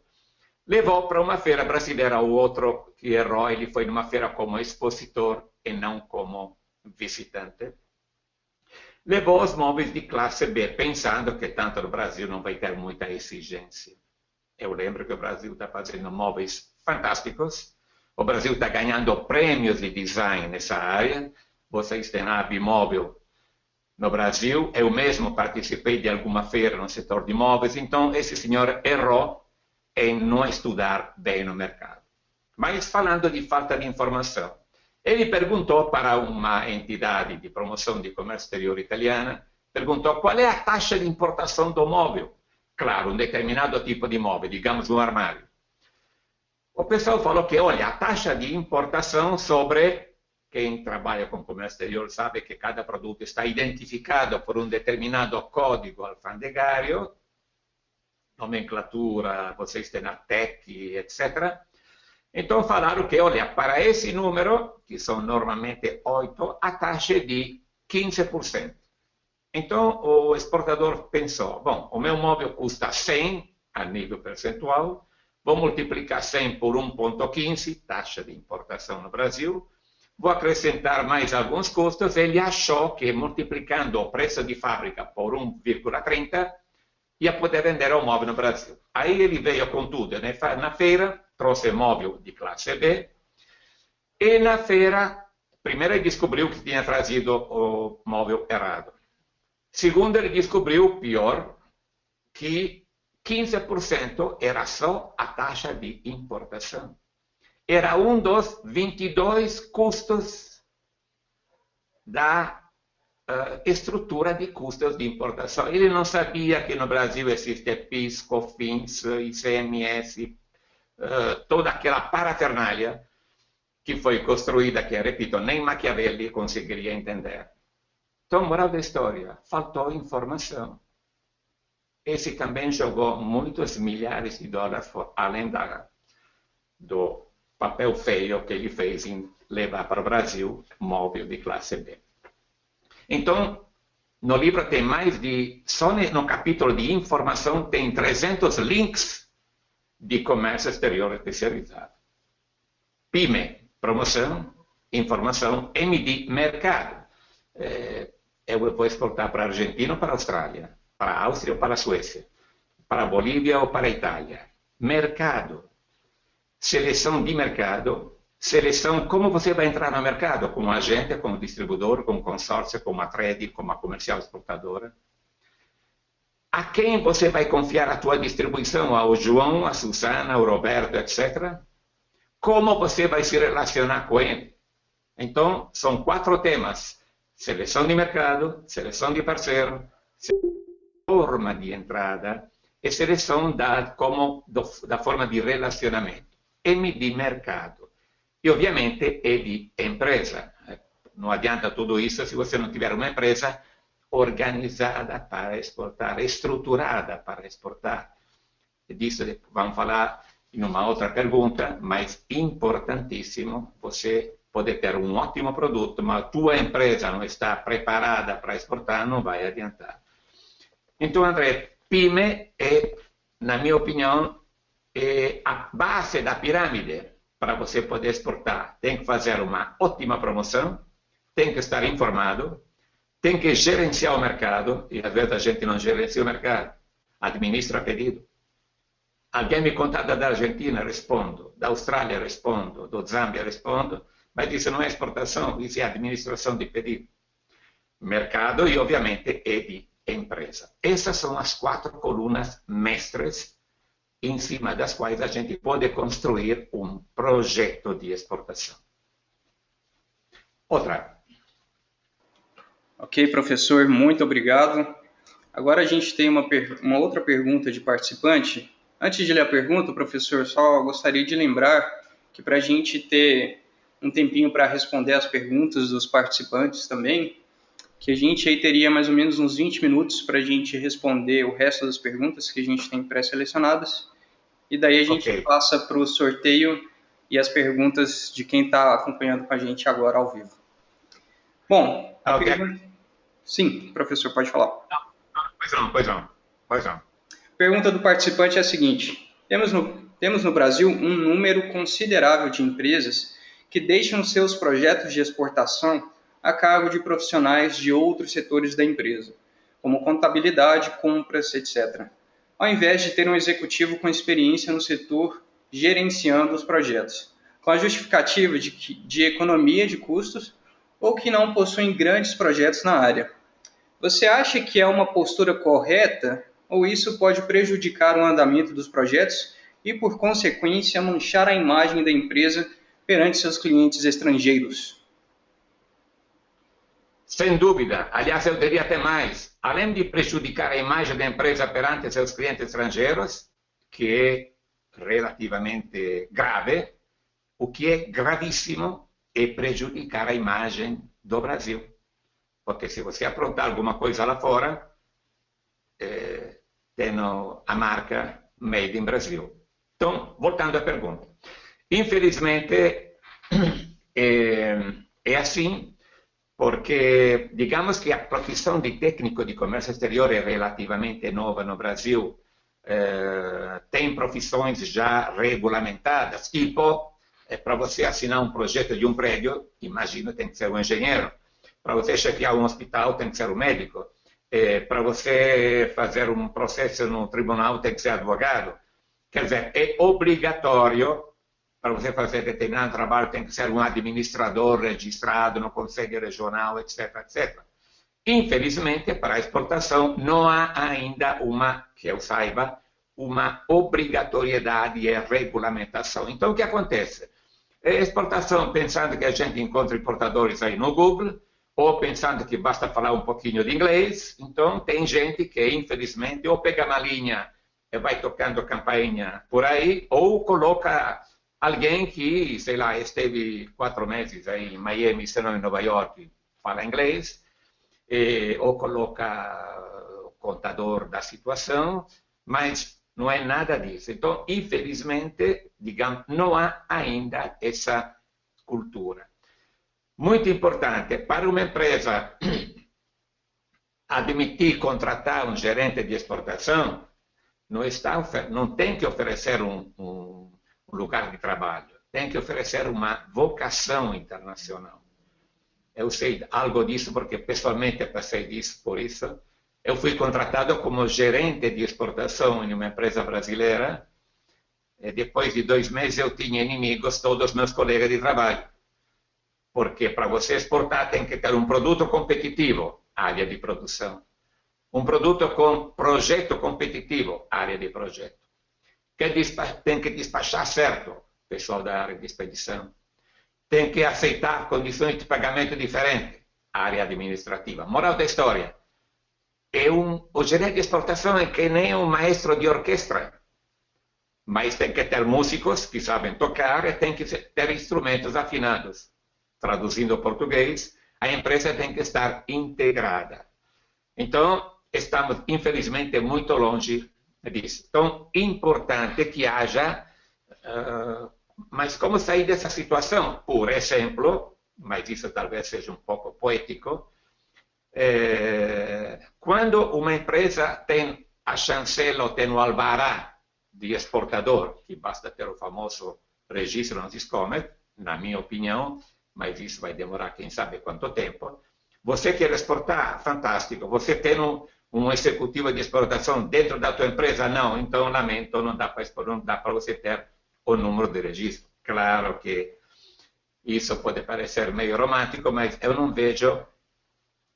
levou para uma feira brasileira. O outro que errou, ele foi numa feira como expositor e não como visitante. Levou os móveis de classe B, pensando que tanto no Brasil não vai ter muita exigência. Eu lembro que o Brasil está fazendo móveis fantásticos. O Brasil está ganhando prêmios de design nessa área. Vocês têm a Bimóvel no Brasil. Eu mesmo participei de alguma feira no setor de móveis. Então, esse senhor errou em não estudar bem no mercado. Mas falando de falta de informação, ele perguntou para uma entidade de promoção de comércio exterior italiana, perguntou qual é a taxa de importação do móvel. Claro, um determinado tipo de móvel, digamos um armário. O pessoal falou que, olha, a taxa de importação sobre, quem trabalha com comércio exterior sabe que cada produto está identificado por um determinado código alfandegário, nomenclatura, vocês têm a TEC, etc. Então falaram que, olha, para esse número, que são normalmente 8, a taxa é de 15%. Então o exportador pensou, bom, o meu móvel custa 100 a nível percentual, vou multiplicar 100 por 1,15, taxa de importação no Brasil, vou acrescentar mais alguns custos. Ele achou que multiplicando o preço de fábrica por 1,30, ia poder vender o móvel no Brasil. Aí ele veio com tudo, né? Na feira, trouxe móvel de classe B, e na feira, primeiro ele descobriu que tinha trazido o móvel errado. Segundo, ele descobriu, pior, que 15% era só a taxa de importação. Era um dos 22 custos da estrutura de custos de importação. Ele não sabia que no Brasil existe PIS, COFINS, ICMS, toda aquela parafernália que foi construída, que, repito, nem Machiavelli conseguiria entender. Então, moral da história, faltou informação. Esse também jogou muitos milhares de dólares, além do papel feio que ele fez em levar para o Brasil móvel de classe B. Então, no livro tem mais de, só no capítulo de informação, tem 300 links de comércio exterior especializado. PIME, promoção, informação, MD, mercado. Eu vou exportar para a Argentina ou para a Austrália, para a Áustria ou para a Suécia, para a Bolívia ou para a Itália. Mercado, seleção de mercado, seleção como você vai entrar no mercado, como agente, como distribuidor, como consórcio, como a trade, como a comercial exportadora. A quem você vai confiar a tua distribuição? Ao João, a Susana, ao Roberto, etc. Como você vai se relacionar com ele? Então, são 4 temas: seleção de mercado, seleção de parceiro, forma de entrada e seleção da forma de relacionamento. M de mercado. E, ovviamente, E de empresa. Não adianta tudo isso se você não tiver uma empresa organizada para exportar, estruturada para exportar. Disso vamos falar em uma outra pergunta, mas importantíssimo, você pode ter um ótimo produto, mas a tua empresa não está preparada para exportar, não vai adiantar. Então, André, PYME é, na minha opinião, é a base da pirâmide para você poder exportar. Tem que fazer uma ótima promoção, tem que estar informado, tem que gerenciar o mercado, e às vezes a gente não gerencia o mercado, administra pedido. Alguém me contata da Argentina, respondo, da Austrália respondo, do Zâmbia respondo, mas isso não é exportação, isso é administração de pedido. Mercado e, obviamente, é de empresa. Essas são as 4 colunas mestres em cima das quais a gente pode construir um projeto de exportação. Outra. Ok, professor, muito obrigado. Agora a gente tem uma outra pergunta de participante. Antes de ler a pergunta, professor, só gostaria de lembrar que para a gente ter um tempinho para responder as perguntas dos participantes também, que a gente aí teria mais ou menos uns 20 minutos para a gente responder o resto das perguntas que a gente tem pré-selecionadas. E daí a gente passa para o sorteio e as perguntas de quem está acompanhando com a gente agora ao vivo. Bom, a pergunta... Sim, professor, pode falar. Pois não. Pergunta do participante é a seguinte: temos no Brasil um número considerável de empresas que deixam seus projetos de exportação a cargo de profissionais de outros setores da empresa, como contabilidade, compras, etc., ao invés de ter um executivo com experiência no setor gerenciando os projetos, com a justificativa de economia de custos ou que não possuem grandes projetos na área. Você acha que é uma postura correta ou isso pode prejudicar o andamento dos projetos e, por consequência, manchar a imagem da empresa perante seus clientes estrangeiros? Sem dúvida. Aliás, eu diria até mais. Além de prejudicar a imagem da empresa perante seus clientes estrangeiros, que é relativamente grave, o que é gravíssimo é prejudicar a imagem do Brasil. Porque se você aprontar alguma coisa lá fora, tem a marca Made in Brasil. Então, voltando à pergunta. Infelizmente, é assim, porque digamos que a profissão de técnico de comércio exterior é relativamente nova no Brasil. Tem profissões já regulamentadas, tipo, para você assinar um projeto de um prédio, imagino, tem que ser um engenheiro. Para você chefiar um hospital, tem que ser um médico. Para você fazer um processo no tribunal, tem que ser advogado. Quer dizer, é obrigatório, para você fazer determinado trabalho, tem que ser um administrador registrado no Conselho Regional, etc., etc. Infelizmente, para a exportação, não há ainda que eu saiba, uma obrigatoriedade e regulamentação. Então, o que acontece? Exportação, pensando que a gente encontra importadores aí no Google, ou pensando que basta falar um pouquinho de inglês. Então, tem gente que, infelizmente, ou pega uma linha e vai tocando campainha por aí, ou coloca alguém que, sei lá, esteve 4 meses aí em Miami, se não em Nova York, fala inglês, ou coloca o contador da situação, mas não é nada disso. Então, infelizmente, digamos, não há ainda essa cultura. Muito importante, para uma empresa admitir contratar um gerente de exportação, não tem que oferecer um lugar de trabalho, tem que oferecer uma vocação internacional. Eu sei algo disso porque pessoalmente passei por isso. Eu fui contratado como gerente de exportação em uma empresa brasileira e depois de 2 meses eu tinha inimigos, todos os meus colegas de trabalho. Porque para você exportar tem que ter um produto competitivo, área de produção. Um produto com projeto competitivo, área de projeto. Tem que despachar certo, pessoal da área de expedição. Tem que aceitar condições de pagamento diferentes, área administrativa. Moral da história. O gerente de exportação é que nem um maestro de orquestra. Mas tem que ter músicos que sabem tocar e tem que ter instrumentos afinados. Traduzindo ao português, a empresa tem que estar integrada. Então, estamos, infelizmente, muito longe disso. Então, é importante que haja... mas como sair dessa situação? Por exemplo, mas isso talvez seja um pouco poético, quando uma empresa tem a chancela ou tem o alvará de exportador, que basta ter o famoso registro no Siscomet, na minha opinião, mas isso vai demorar quem sabe quanto tempo. Você quer exportar? Fantástico. Você tem um executivo de exportação dentro da tua empresa? Não, então lamento, não dá para você ter o número de registro. Claro que isso pode parecer meio romântico, mas eu não vejo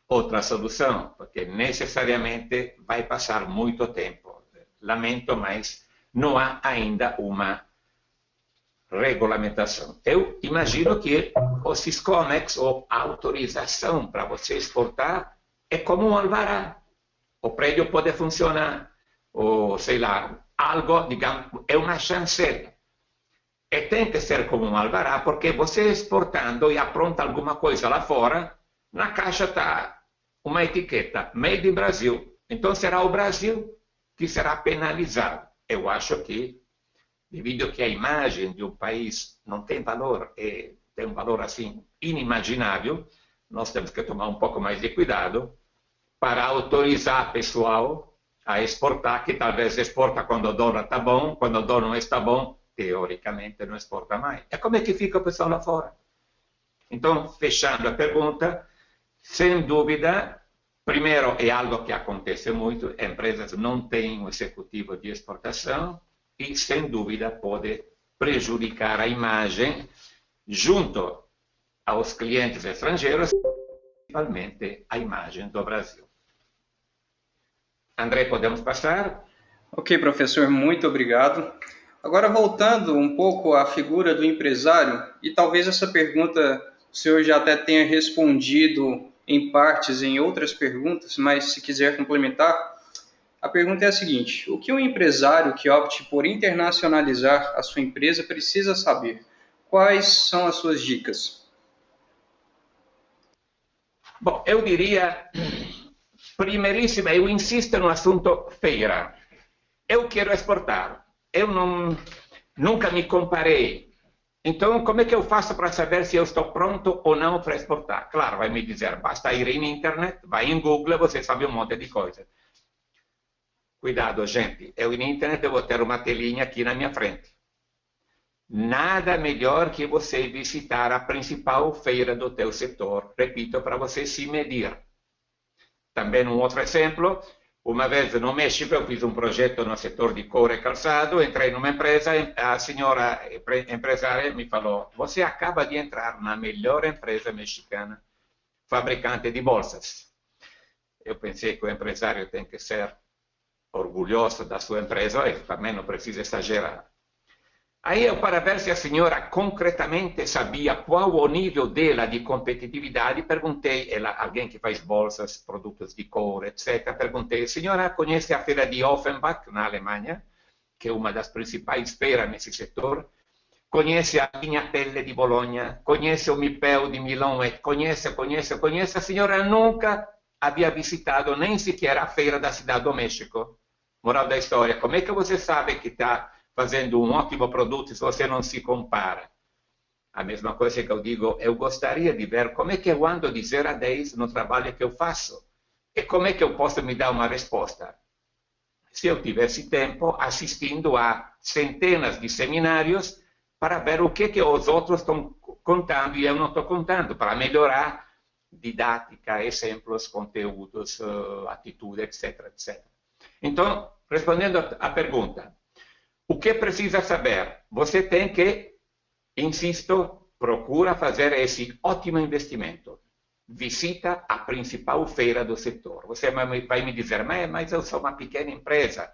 outra solução, porque necessariamente vai passar muito tempo. Lamento, mas não há ainda uma regulamentação. Eu imagino que o Siscomex, ou autorização para você exportar, é como um alvará. O prédio pode funcionar, ou sei lá, algo, digamos, é uma chancela. E tem que ser como um alvará, porque você exportando e apronta alguma coisa lá fora, na caixa está uma etiqueta, Made in Brasil. Então será o Brasil que será penalizado. Eu acho que, devido que a imagem de um país não tem valor, tem um valor assim inimaginável, nós temos que tomar um pouco mais de cuidado para autorizar o pessoal a exportar, que talvez exporta quando o dólar está bom, quando o dólar não está bom, teoricamente não exporta mais. E como é que fica o pessoal lá fora? Então, fechando a pergunta, sem dúvida, primeiro é algo que acontece muito, empresas não têm um executivo de exportação e, sem dúvida, pode prejudicar a imagem junto aos clientes estrangeiros, principalmente a imagem do Brasil. André, podemos passar? Ok, professor, muito obrigado. Agora, voltando um pouco à figura do empresário, e talvez essa pergunta o senhor já até tenha respondido em partes em outras perguntas, mas se quiser complementar, a pergunta é a seguinte: o que um empresário que opte por internacionalizar a sua empresa precisa saber? Quais são as suas dicas? Bom, eu diria, primeiríssima, eu insisto no assunto feira. Eu quero exportar. Eu nunca me comparei. Então, como é que eu faço para saber se eu estou pronto ou não para exportar? Claro, vai me dizer, basta ir em internet, vai em Google, você sabe um monte de coisa. Cuidado, gente. Eu em internet eu vou ter uma telinha aqui na minha frente. Nada melhor que você visitar a principal feira do teu setor, repito, para você se medir. Também um outro exemplo, uma vez no México eu fiz um projeto no setor de couro e calçado, entrei numa empresa, a senhora empresária me falou, você acaba de entrar na melhor empresa mexicana, fabricante de bolsas. Eu pensei que o empresário tem que ser orgulhoso da sua empresa, e também não precisa exagerar. Aí eu, para ver se a senhora concretamente sabia qual o nível dela de competitividade, perguntei, alguém que faz bolsas, produtos de couro, etc., perguntei, senhora conhece a feira de Offenbach, na Alemanha, que é uma das principais feiras nesse setor? Conhece a linha Pelle de Bologna? Conhece o Mipel de Milão? Conhece? A senhora nunca havia visitado nem sequer a feira da Cidade do México. Moral da história, como é que você sabe que está fazendo um ótimo produto se você não se compara? A mesma coisa que eu digo, eu gostaria de ver como é que eu ando de 0 a 10 no trabalho que eu faço. E como é que eu posso me dar uma resposta? Se eu tivesse tempo assistindo a centenas de seminários para ver o que os outros estão contando e eu não estou contando, para melhorar didática, exemplos, conteúdos, atitude, etc, etc. Então, respondendo à pergunta, o que precisa saber? Você tem que, insisto, procura fazer esse ótimo investimento. Visita a principal feira do setor. Você vai me dizer, mas eu sou uma pequena empresa.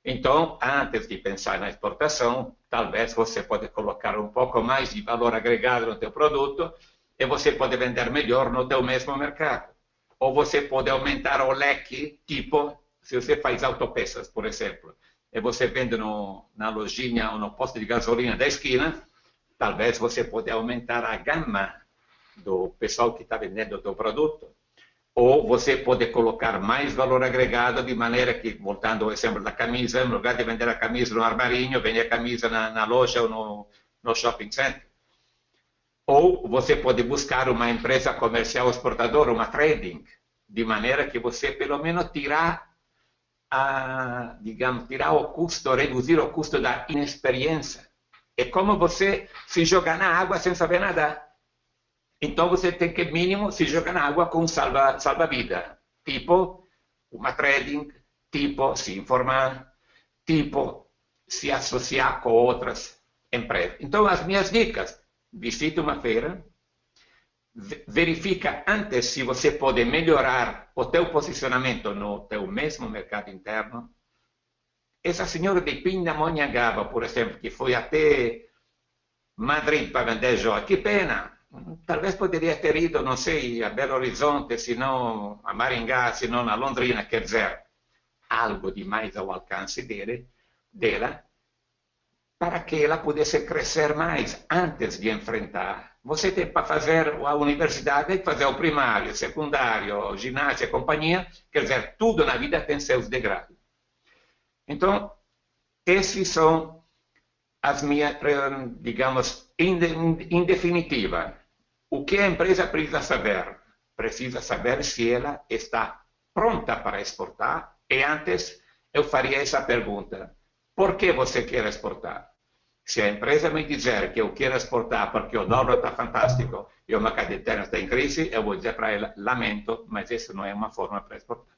Então, antes de pensar na exportação, talvez você pode colocar um pouco mais de valor agregado no teu produto e você pode vender melhor no teu mesmo mercado. Ou você pode aumentar o leque, tipo, se você faz autopeças, por exemplo, e você vende na lojinha ou no posto de gasolina da esquina, talvez você pode aumentar a gama do pessoal que está vendendo o teu produto. ou você pode colocar mais valor agregado de maneira que, voltando ao exemplo da camisa, no lugar de vender a camisa no armarinho, vende a camisa na loja ou no shopping center. Ou você pode buscar uma empresa comercial exportadora, uma trading, de maneira que você pelo menos tirar o custo, reduzir o custo da inexperiência. É como você se jogar na água sem saber nadar. Então você tem que, mínimo, se jogar na água com salva-vida. Tipo, uma trading, tipo, se informar, tipo, se associar com outras empresas. Então, as minhas dicas: visite uma feira, verifica antes se você pode melhorar o teu posicionamento no teu mesmo mercado interno. Essa senhora de Pindamonhangaba, por exemplo, que foi até Madrid para vender joias, que pena. Talvez poderia ter ido, não sei, a Belo Horizonte, se não a Maringá, se não a Londrina, quer dizer, algo de mais ao alcance dela, para que ela pudesse crescer mais antes de enfrentar. Você tem para fazer a universidade, tem que fazer o primário, o secundário, o ginásio, a companhia, quer dizer, tudo na vida tem seus degraus. Então, esses são as minhas, digamos, em definitiva, o que a empresa precisa saber? Precisa saber se ela está pronta para exportar. E antes, eu faria essa pergunta: por que você quer exportar? Se a empresa me dizer que eu quero exportar porque o dólar está fantástico e o mercado interno está em crise, eu vou dizer para ela: lamento, mas isso não é uma forma para exportar.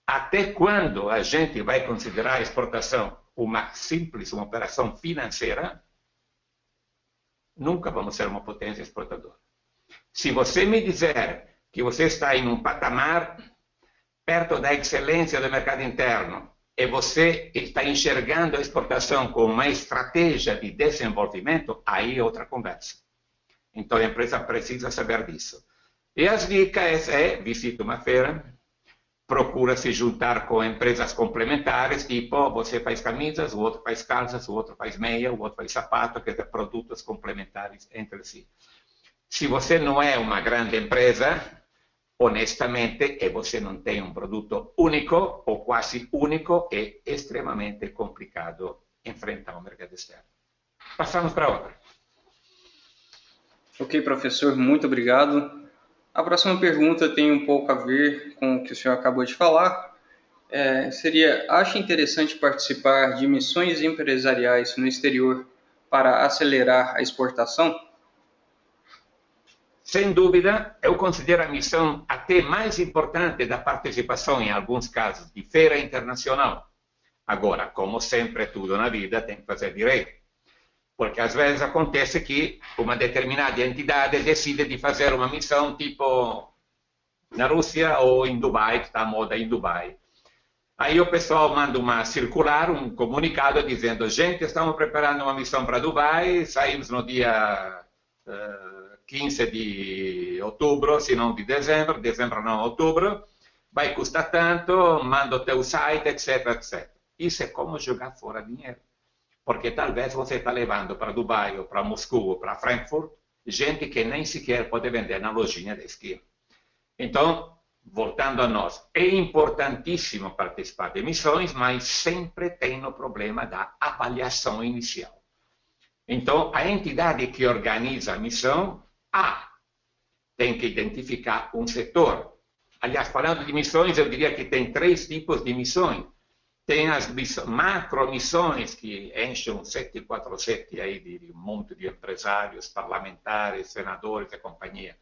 Até quando a gente vai considerar a exportação uma operação financeira, nunca vamos ser uma potência exportadora. Se você me dizer que você está em um patamar perto da excelência do mercado interno e você está enxergando a exportação como uma estratégia de desenvolvimento, aí é outra conversa. Então a empresa precisa saber disso. E as dicas visite uma feira, procura se juntar com empresas complementares, tipo, você faz camisas, o outro faz calças, o outro faz meia, o outro faz sapato, quer dizer, produtos complementares entre si. Se você não é uma grande empresa, honestamente, e você não tem um produto único ou quase único, é extremamente complicado enfrentar o mercado externo. Passamos para outra. Ok, professor, muito obrigado. A próxima pergunta tem um pouco a ver com o que o senhor acabou de falar. Acha interessante participar de missões empresariais no exterior para acelerar a exportação? Sem dúvida, eu considero a missão até mais importante da participação, em alguns casos, de feira internacional. Agora, como sempre, tudo na vida tem que fazer direito. Porque às vezes acontece que uma determinada entidade decide de fazer uma missão tipo na Rússia ou em Dubai, que está a moda em Dubai. Aí o pessoal manda uma circular, um comunicado dizendo: gente, estamos preparando uma missão para Dubai, saímos no dia 15 de outubro, se não de dezembro não, outubro, vai custar tanto, manda o teu site, etc, etc. Isso é como jogar fora dinheiro. Porque talvez você está levando para Dubai, ou para Moscou, ou para Frankfurt, gente que nem sequer pode vender na lojinha da esquina. Então, voltando a nós, é importantíssimo participar de missões, mas sempre tem o problema da avaliação inicial. Então, a entidade que organiza a missão, tem que identificar um setor. Aliás, falando de missões, eu diria que tem 3 tipos de missões. Tem as macro-missões, que enchem um 747 aí de um monte de empresários, parlamentares, senadores e companhia.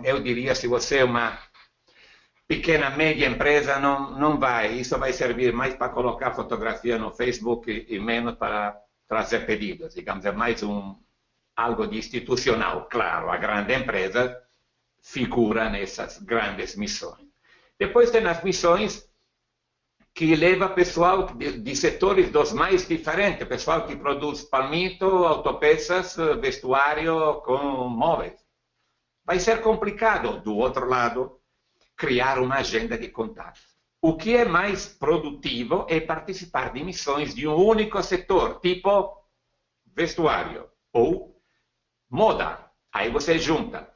Eu diria, se você é uma pequena, média empresa, não vai. Isso vai servir mais para colocar fotografia no Facebook e menos para trazer pedidos. Digamos, é mais algo de institucional. Claro, a grande empresa figura nessas grandes missões. Depois tem as missões que leva pessoal de setores dos mais diferentes, pessoal que produz palmito, autopeças, vestuário com móveis. Vai ser complicado, do outro lado, criar uma agenda de contatos. O que é mais produtivo é participar de missões de um único setor, tipo vestuário ou moda. Aí você junta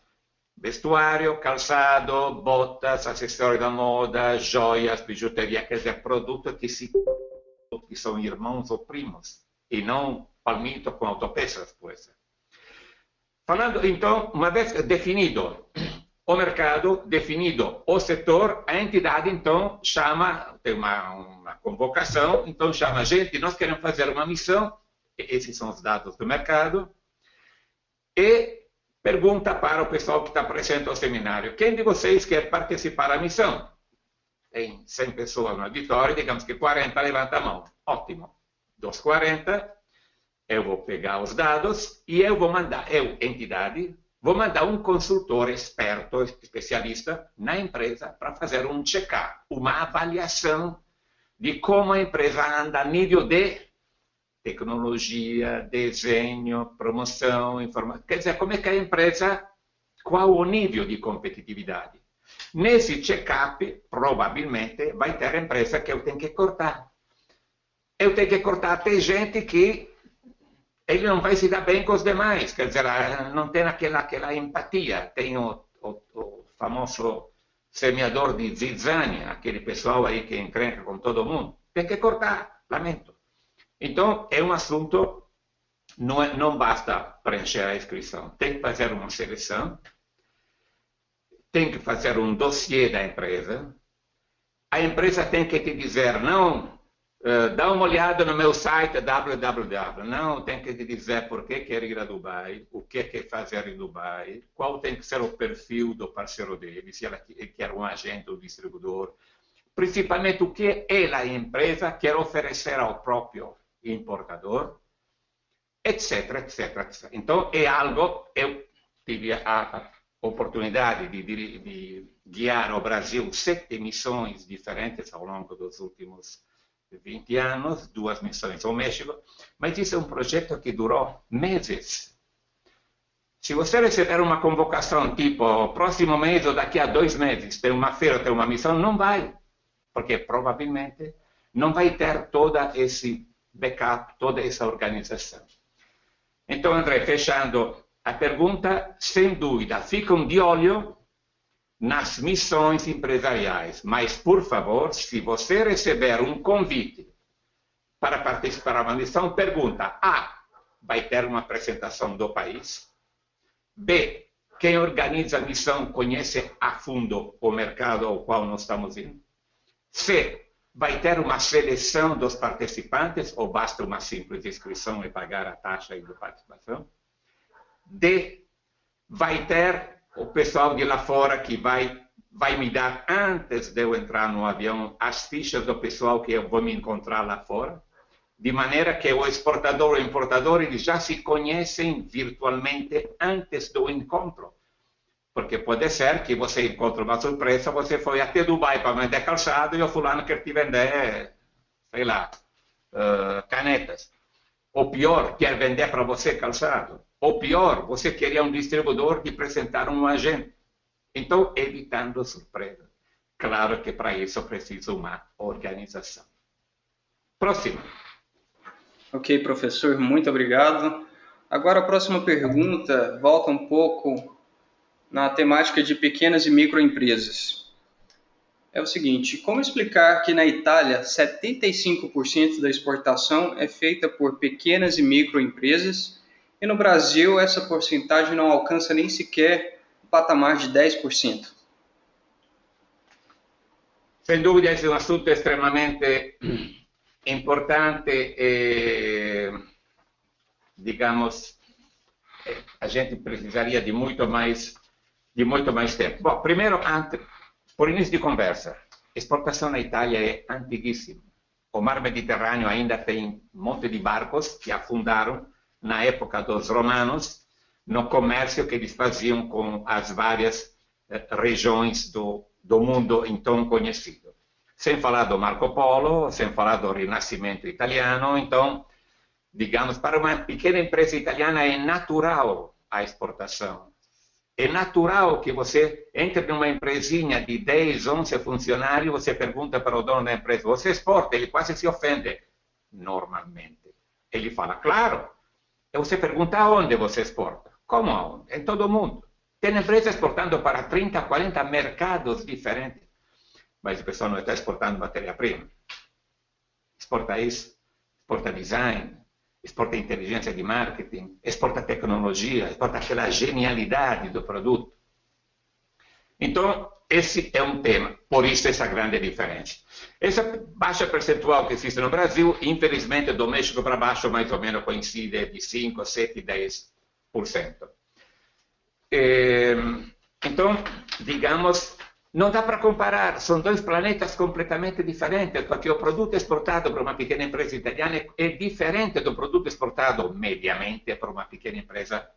vestuário, calçado, botas, acessórios da moda, joias, bijuteria, quer dizer, produtos que são irmãos ou primos, e não palmito com autopeças, por exemplo. Falando, então, uma vez definido o mercado, definido o setor, a entidade, então, chama, tem uma convocação, então chama, gente, nós queremos fazer uma missão, esses são os dados do mercado, e pergunta para o pessoal que está presente ao seminário, quem de vocês quer participar da missão? Tem 100 pessoas no auditório, digamos que 40 levanta a mão. Ótimo. Dos 40, eu vou pegar os dados e eu vou mandar, entidade, vou mandar um consultor experto, especialista na empresa para fazer um check-up, uma avaliação de como a empresa anda a nível de tecnologia, desenho, promoção, informação. Quer dizer, como é que a empresa, qual o nível de competitividade? Nesse check-up, provavelmente, vai ter a empresa que eu tenho que cortar. Eu tenho que cortar até gente que ele não vai se dar bem com os demais, quer dizer, não tem aquela empatia. Tem o famoso semeador de zitzânia, aquele pessoal aí que encrenca com todo mundo. Tem que cortar, lamento. Então, é um assunto, não basta preencher a inscrição, tem que fazer uma seleção, tem que fazer um dossiê da empresa, a empresa tem que te dizer, não, dá uma olhada no meu site www, não, tem que te dizer por que quer ir a Dubai, o que quer fazer em Dubai, qual tem que ser o perfil do parceiro dele, se ela quer um agente ou distribuidor, principalmente o que a empresa quer oferecer ao próprio importador, etc, etc, etc. Então, é algo, eu tive a oportunidade de guiar ao Brasil 7 missões diferentes ao longo dos últimos 20 anos, 2 missões ao México, mas isso é um projeto que durou meses. Se você receber uma convocação tipo, próximo mês ou daqui a 2 meses, tem uma feira, tem uma missão, não vai, porque provavelmente não vai ter toda esse backup, toda essa organização. Então, André, fechando a pergunta, sem dúvida, ficam de olho nas missões empresariais, mas, por favor, se você receber um convite para participar de uma missão, pergunta, A, vai ter uma apresentação do país? B, quem organiza a missão conhece a fundo o mercado ao qual nós estamos indo? C, vai ter uma seleção dos participantes ou basta uma simples inscrição e pagar a taxa de participação? D, vai ter o pessoal de lá fora que vai me dar, antes de eu entrar no avião, as fichas do pessoal que eu vou me encontrar lá fora, de maneira que o exportador e o importador eles já se conhecem virtualmente antes do encontro. Porque pode ser que você encontre uma surpresa, você foi até Dubai para vender calçado e o fulano quer te vender, sei lá, canetas. Ou pior, quer vender para você calçado. Ou pior, você queria um distribuidor que apresentar um agente. Então, evitando surpresa. Claro que para isso precisa uma organização. Próximo. Ok, professor, muito obrigado. Agora a próxima pergunta volta um pouco na temática de pequenas e microempresas. É o seguinte, como explicar que na Itália 75% da exportação é feita por pequenas e microempresas e no Brasil essa porcentagem não alcança nem sequer o patamar de 10%? Sem dúvida, esse é um assunto extremamente importante e, digamos, a gente precisaria de muito mais tempo. Bom, primeiro, por início de conversa, exportação na Itália é antiguíssima. O mar Mediterrâneo ainda tem um monte de barcos que afundaram na época dos romanos, no comércio que eles faziam com as várias regiões do mundo então conhecido. Sem falar do Marco Polo, sem falar do Renascimento italiano, então, digamos, para uma pequena empresa italiana é natural a exportação. É natural que você entre numa empresinha de 10, 11 funcionários, você pergunta para o dono da empresa, você exporta? Ele quase se ofende, normalmente. Ele fala, claro. E você pergunta, aonde você exporta? Como aonde? Em todo mundo. Tem empresas exportando para 30, 40 mercados diferentes, mas o pessoal não está exportando matéria-prima. Exporta isso, exporta design, exporta inteligência de marketing, exporta tecnologia, exporta aquela genialidade do produto. Então, esse é um tema, por isso essa grande diferença. Essa baixa percentual que existe no Brasil, infelizmente, do México para baixo, mais ou menos coincide de 5, 7, 10%. Então, digamos, não dá para comparar, são dois planetas completamente diferentes, porque o produto exportado para uma pequena empresa italiana é diferente do produto exportado mediamente para uma pequena empresa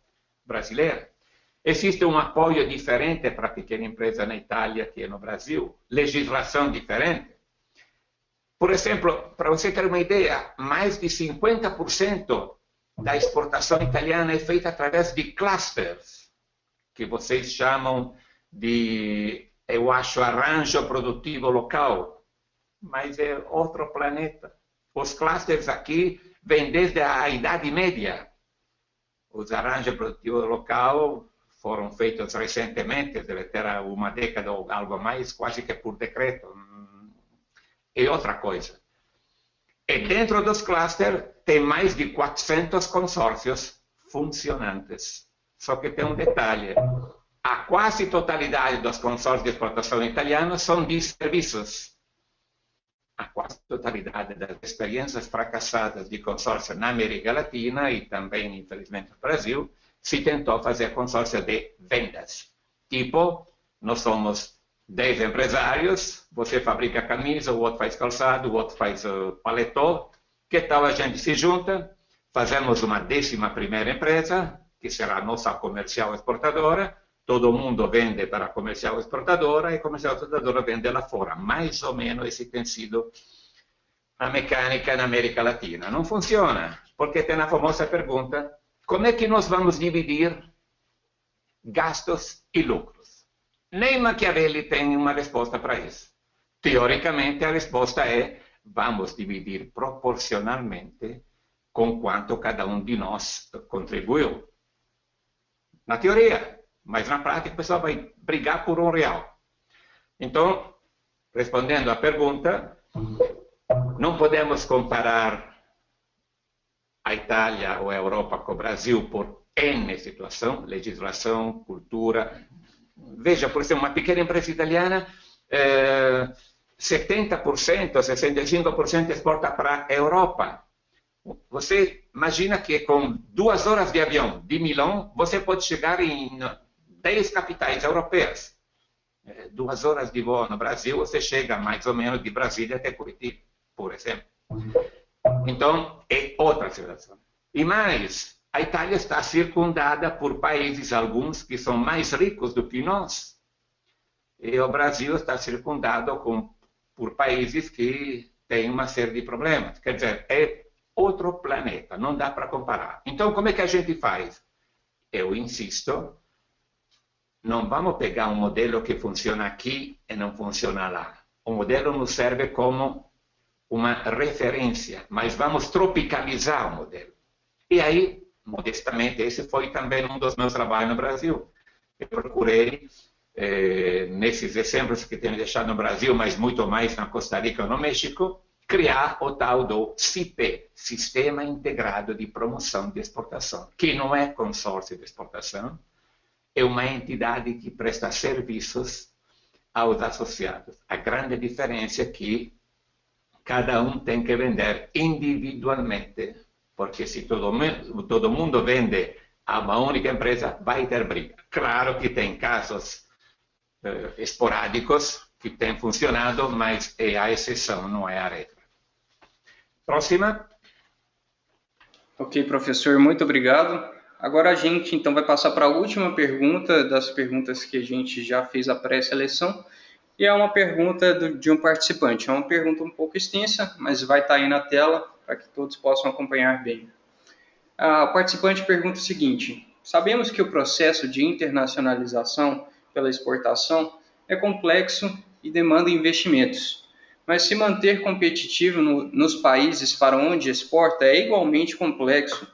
brasileira. Existe um apoio diferente para a pequena empresa na Itália que no Brasil, legislação diferente. Por exemplo, para você ter uma ideia, mais de 50% da exportação italiana é feita através de clusters, que vocês chamam de, eu acho, arranjo produtivo local, mas é outro planeta. Os clusters aqui vêm desde a Idade Média. Os arranjos produtivos local foram feitos recentemente, deve ter uma década ou algo mais, quase que por decreto. É outra coisa. E dentro dos clusters tem mais de 400 consórcios funcionantes. Só que tem um detalhe. A quase totalidade dos consórcios de exportação italianos são de serviços. A quase totalidade das experiências fracassadas de consórcio na América Latina e também, infelizmente, no Brasil, se tentou fazer consórcio de vendas. Tipo, nós somos 10 empresários, você fabrica camisa, o outro faz calçado, o outro faz paletó. Que tal a gente se junta, fazemos uma 11ª empresa, que será a nossa comercial exportadora, todo mundo vende para a comercial exportadora e a comercial exportadora vende lá fora. Mais ou menos esse tem sido a mecânica na América Latina. Não funciona, porque tem a famosa pergunta: como é que nós vamos dividir gastos e lucros? Nem Machiavelli tem uma resposta para isso. Teoricamente, a resposta é: vamos dividir proporcionalmente com quanto cada um de nós contribuiu. Na teoria, mas na prática o pessoal vai brigar por R$1. Então, respondendo à pergunta, não podemos comparar a Itália ou a Europa com o Brasil por N situação, legislação, cultura. Veja, por exemplo, uma pequena empresa italiana, 70%, 65% exporta para a Europa. Você imagina que com 2 horas de avião de Milão, você pode chegar em 10 capitais europeias. 2 horas de voo no Brasil, você chega mais ou menos de Brasília até Curitiba, por exemplo. Então, é outra situação. E mais, a Itália está circundada por países, alguns, que são mais ricos do que nós. E o Brasil está circundado por países que têm uma série de problemas. Quer dizer, é outro planeta, não dá para comparar. Então, como é que a gente faz? Eu insisto, não vamos pegar um modelo que funciona aqui e não funciona lá. O modelo nos serve como uma referência, mas vamos tropicalizar o modelo. E aí, modestamente, esse foi também um dos meus trabalhos no Brasil. Eu procurei, nesses exemplos que tenho deixado no Brasil, mas muito mais na Costa Rica ou no México, criar o tal do SIPE, Sistema Integrado de Promoção de Exportação, que não é consórcio de exportação, é uma entidade que presta serviços aos associados. A grande diferença é que cada um tem que vender individualmente, porque se todo mundo vende a uma única empresa, vai ter briga. Claro que tem casos esporádicos que têm funcionado, mas é a exceção, não é a regra. Próxima. Ok, professor, muito obrigado. Agora a gente então vai passar para a última pergunta das perguntas que a gente já fez a pré-seleção. E é uma pergunta de um participante. É uma pergunta um pouco extensa, mas vai estar aí na tela para que todos possam acompanhar bem. O participante pergunta o seguinte: sabemos que o processo de internacionalização pela exportação é complexo e demanda investimentos, mas se manter competitivo nos países para onde exporta é igualmente complexo,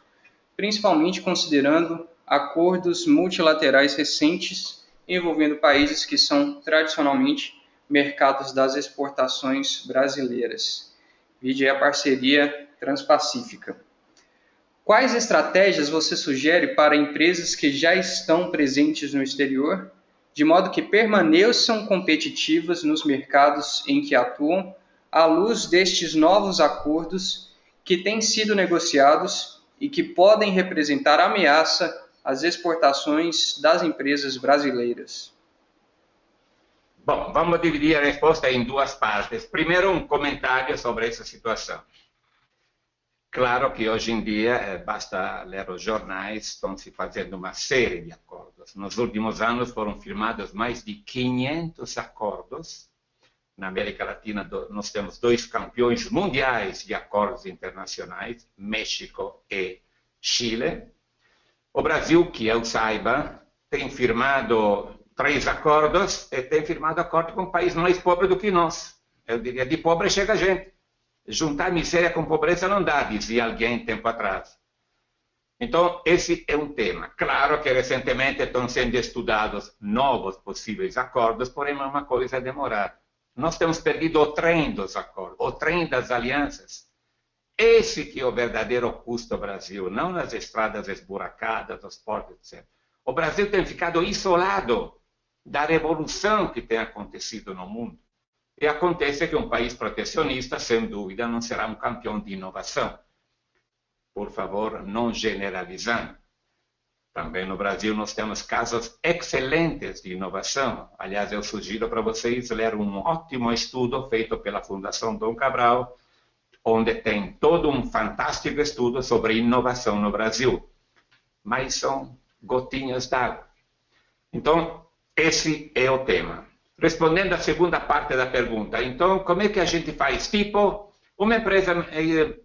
principalmente considerando acordos multilaterais recentes envolvendo países que são tradicionalmente mercados das exportações brasileiras. Vide a parceria Transpacífica. Quais estratégias você sugere para empresas que já estão presentes no exterior, de modo que permaneçam competitivas nos mercados em que atuam, à luz destes novos acordos que têm sido negociados e que podem representar ameaça às exportações das empresas brasileiras? Bom, vamos dividir a resposta em duas partes. Primeiro, um comentário sobre essa situação. Claro que hoje em dia basta ler os jornais, estão se fazendo uma série de acordos. Nos últimos anos foram firmados mais de 500 acordos. Na América Latina nós temos 2 campeões mundiais de acordos internacionais, México e Chile. O Brasil, que eu saiba, tem firmado 3 acordos e tem firmado acordo com um país mais pobre do que nós. Eu diria, de pobre chega a gente. Juntar miséria com pobreza não dá, dizia alguém tempo atrás. Então, esse é um tema. Claro que recentemente estão sendo estudados novos possíveis acordos, porém é uma coisa demorada. Nós temos perdido o trem dos acordos, o trem das alianças. Esse que é o verdadeiro custo do Brasil, não nas estradas esburacadas, os portos, etc. O Brasil tem ficado isolado da revolução que tem acontecido no mundo. E acontece que um país protecionista, sem dúvida, não será um campeão de inovação. Por favor, não generalizando. Também no Brasil nós temos casos excelentes de inovação. Aliás, eu sugiro para vocês ler um ótimo estudo feito pela Fundação Dom Cabral, onde tem todo um fantástico estudo sobre inovação no Brasil. Mas são gotinhas d'água. Então, esse é o tema. Respondendo à segunda parte da pergunta, então, como é que a gente faz? Tipo, uma empresa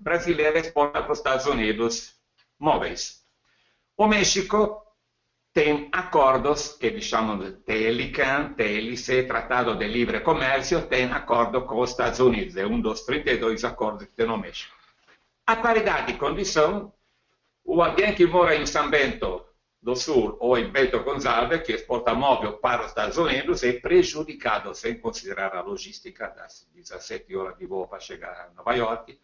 brasileira exporta para os Estados Unidos móveis. O México tem acordos que eles chamam de TLCAN, TLC, Tratado de Livre Comércio, tem acordo com os Estados Unidos. É um dos 32 acordos que tem no México. A paridade de condição, alguém que mora em São Bento do Sul ou em Bento Gonçalves, que exporta móvel para os Estados Unidos, é prejudicado, sem considerar a logística das 17 horas de voo para chegar a Nova York,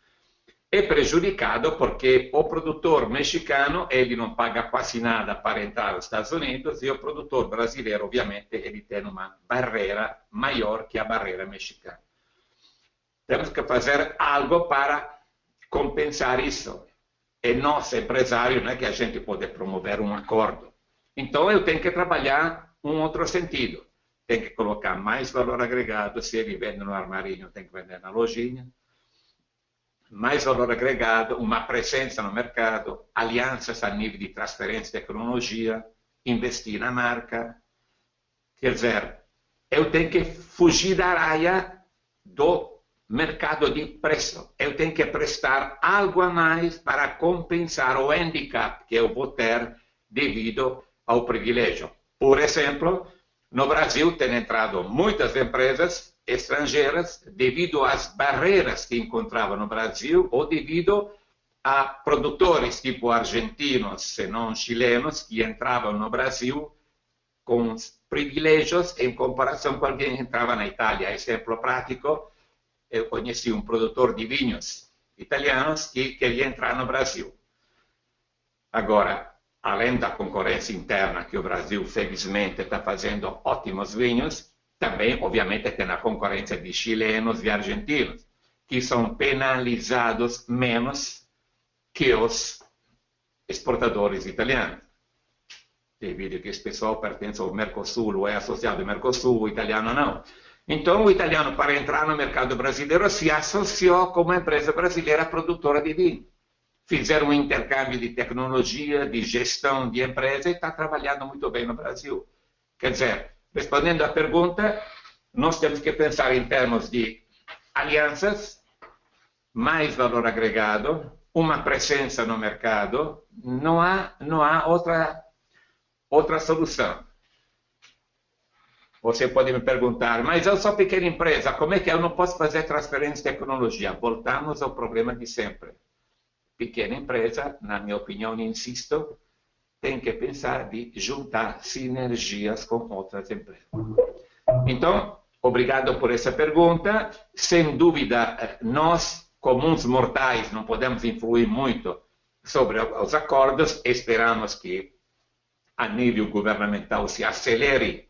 é prejudicado porque o produtor mexicano ele não paga quase nada para entrar nos Estados Unidos e o produtor brasileiro, obviamente, ele tem uma barreira maior que a barreira mexicana. Temos que fazer algo para compensar isso. É nós, empresários, né, que a gente pode promover um acordo. Então, eu tenho que trabalhar um outro sentido. Tem que colocar mais valor agregado. Se ele vende no armarinho, tem que vender na lojinha. Mais valor agregado, uma presença no mercado, alianças a nível de transferência de tecnologia, investir na marca. Quer dizer, eu tenho que fugir da raia do mercado de preço. Eu tenho que prestar algo a mais para compensar o handicap que eu vou ter devido ao privilégio. Por exemplo, no Brasil tem entrado muitas empresas estrangeiras devido às barreiras que encontravam no Brasil ou devido a produtores tipo argentinos, se não chilenos, que entravam no Brasil com privilégios em comparação com alguém que entrava na Itália. Exemplo prático, eu conheci um produtor de vinhos italianos que queria entrar no Brasil. Agora, além da concorrência interna, que o Brasil, felizmente, está fazendo ótimos vinhos, também, obviamente, tem a concorrência de chilenos e argentinos, que são penalizados menos que os exportadores italianos. Devido a que esse pessoal pertence ao Mercosul ou é associado ao Mercosul, o italiano não. Então, o italiano, para entrar no mercado brasileiro, se associou com uma empresa brasileira produtora de vinho. Fizeram um intercâmbio de tecnologia, de gestão de empresa e está trabalhando muito bem no Brasil. Quer dizer, respondendo à pergunta, nós temos que pensar em termos de alianças, mais valor agregado, uma presença no mercado. Não há outra solução. Você pode me perguntar, mas eu sou pequena empresa, como é que eu não posso fazer transferência de tecnologia? Voltamos ao problema de sempre. Pequena empresa, na minha opinião, insisto, tem que pensar de juntar sinergias com outras empresas. Então, obrigado por essa pergunta. Sem dúvida, nós, comuns mortais, não podemos influir muito sobre os acordos. Esperamos que, a nível governamental, se acelere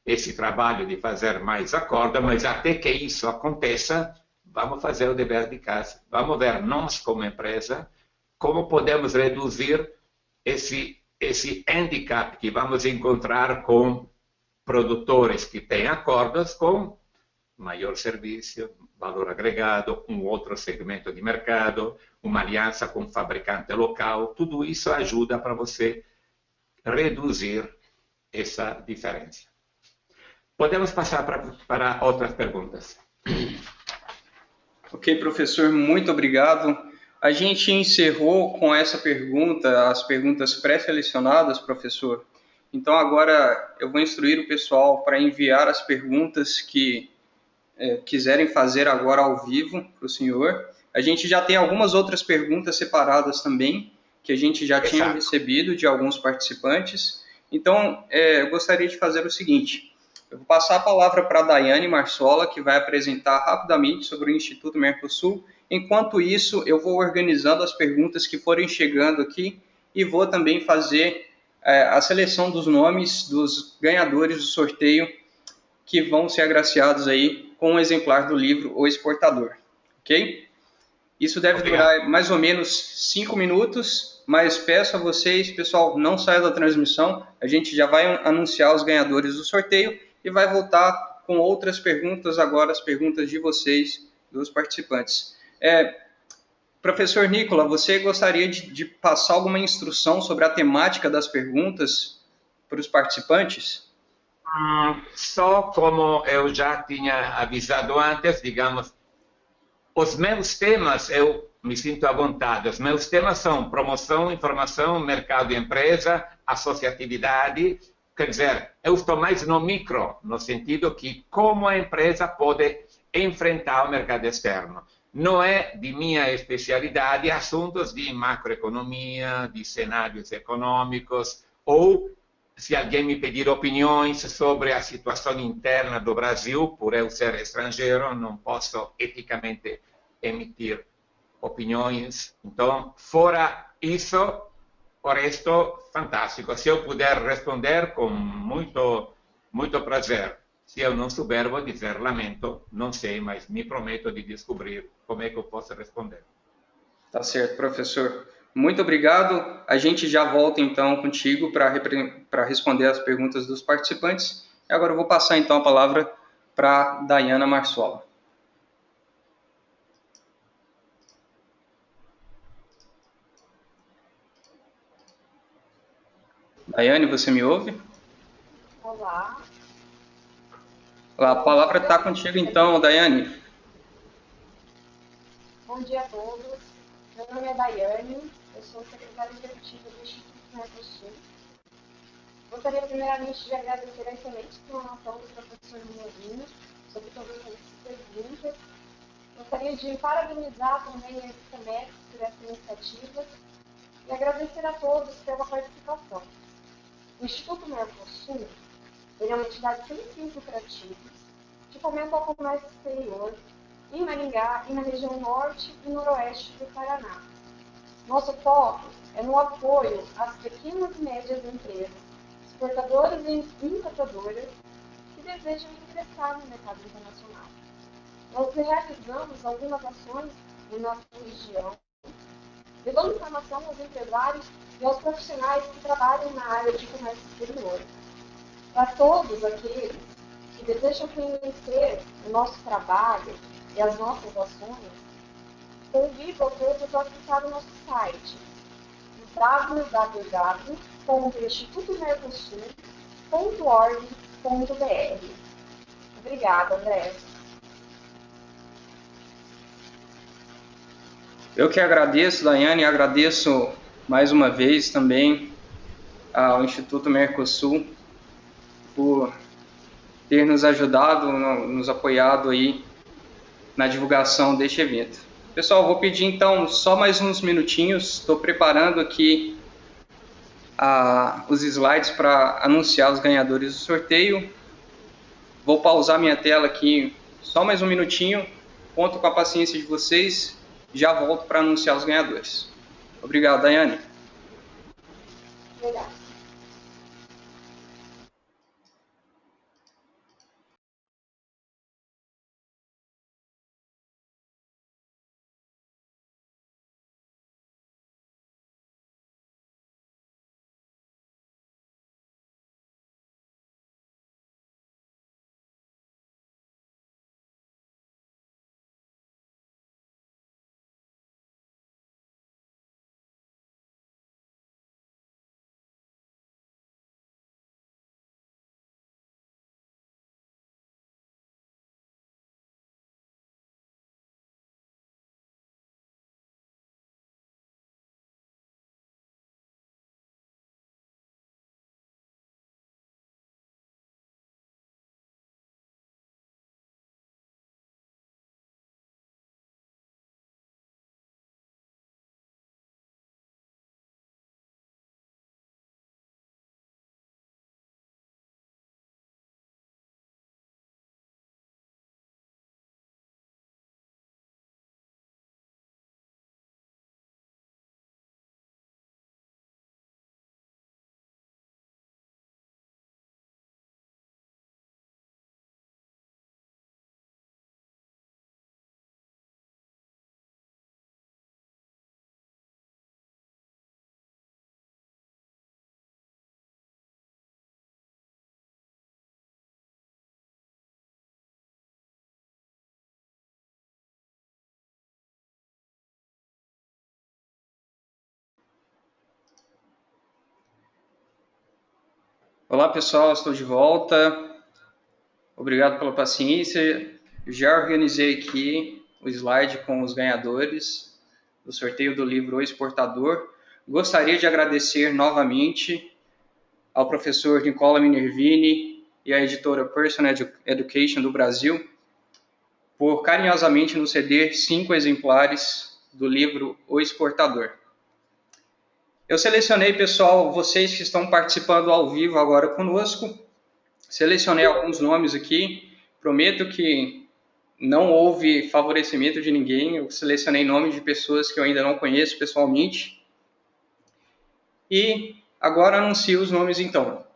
esse trabalho de fazer mais acordos, mas até que isso aconteça, vamos fazer o dever de casa. Vamos ver, nós, como empresa, como podemos reduzir esse handicap que vamos encontrar com produtores que têm acordos com maior serviço, valor agregado, um outro segmento de mercado, uma aliança com um fabricante local. Tudo isso ajuda para você reduzir essa diferença. Podemos passar para outras perguntas. Ok, professor, muito obrigado. A gente encerrou com essa pergunta, as perguntas pré-selecionadas, professor. Então, agora eu vou instruir o pessoal para enviar as perguntas que quiserem fazer agora ao vivo para o senhor. A gente já tem algumas outras perguntas separadas também, que a gente já tinha recebido de alguns participantes. Então, eu gostaria de fazer o seguinte. Eu vou passar a palavra para a Daiane Marsola, que vai apresentar rapidamente sobre o Instituto Mercosul. Enquanto isso, eu vou organizando as perguntas que forem chegando aqui e vou também fazer a seleção dos nomes dos ganhadores do sorteio que vão ser agraciados aí com um exemplar do livro O Exportador. Ok? Isso deve durar mais ou menos 5 minutos, mas peço a vocês, pessoal, não saia da transmissão. A gente já vai anunciar os ganhadores do sorteio e vai voltar com outras perguntas, agora as perguntas de vocês, dos participantes. Professor Nicola, você gostaria de passar alguma instrução sobre a temática das perguntas para os participantes? Só como eu já tinha avisado antes, digamos, os meus temas, eu me sinto à vontade, os meus temas são promoção, informação, mercado e empresa, associatividade. Quer dizer, eu estou mais no micro, no sentido que como a empresa pode enfrentar o mercado externo. Não é de minha especialidade assuntos de macroeconomia, de cenários econômicos, ou se alguém me pedir opiniões sobre a situação interna do Brasil, por eu ser estrangeiro, não posso eticamente emitir opiniões. Então, fora isso, o resto, fantástico. Se eu puder responder, com muito prazer. Se eu não souber, vou dizer, lamento, não sei, mas me prometo de descobrir como é que eu posso responder. Tá certo, professor. Muito obrigado. A gente já volta, então, contigo para responder as perguntas dos participantes. E agora eu vou passar, então, a palavra para a Daiane Marsola. Daiane, você me ouve? Olá. A palavra está contigo, então, Daiane. Bom dia a todos. Meu nome é Daiane, eu sou secretária executiva do Instituto Mercosul. Gostaria primeiramente de agradecer a excelente explanação do professor Molina sobre todas as perguntas. Gostaria de parabenizar também a Semex por essa iniciativa e agradecer a todos pela participação. O Instituto Mercosul é uma entidade sem fins lucrativos que fomenta o comércio exterior em Maringá e na região norte e noroeste do Paraná. Nosso foco é no apoio às pequenas e médias empresas, exportadoras e importadoras que desejam ingressar no mercado internacional. Nós realizamos algumas ações em nossa região, levando informação aos empresários e aos profissionais que trabalham na área de comércio exterior. Para todos aqueles que desejam conhecer o nosso trabalho e as nossas ações, convido a todos a acessar o nosso site www.institutomercosul.org.br. Obrigada, André. Eu que agradeço, Daiane, agradeço mais uma vez também ao Instituto Mercosul por ter nos ajudado, nos apoiado aí na divulgação deste evento. Pessoal, vou pedir então só mais uns minutinhos, estou preparando aqui os slides para anunciar os ganhadores do sorteio. Vou pausar minha tela aqui só mais um minutinho. Conto com a paciência de vocês. Já volto para anunciar os ganhadores. Obrigado, Daiane. Obrigada. Olá, pessoal, estou de volta. Obrigado pela paciência. Já organizei aqui o slide com os ganhadores do sorteio do livro O Exportador. Gostaria de agradecer novamente ao professor Nicola Minervini e à editora Personal Education do Brasil por carinhosamente nos ceder 5 exemplares do livro O Exportador. Eu selecionei, pessoal, vocês que estão participando ao vivo agora conosco. Selecionei alguns nomes aqui. Prometo que não houve favorecimento de ninguém. Eu selecionei nomes de pessoas que eu ainda não conheço pessoalmente. E agora anuncio os nomes, então.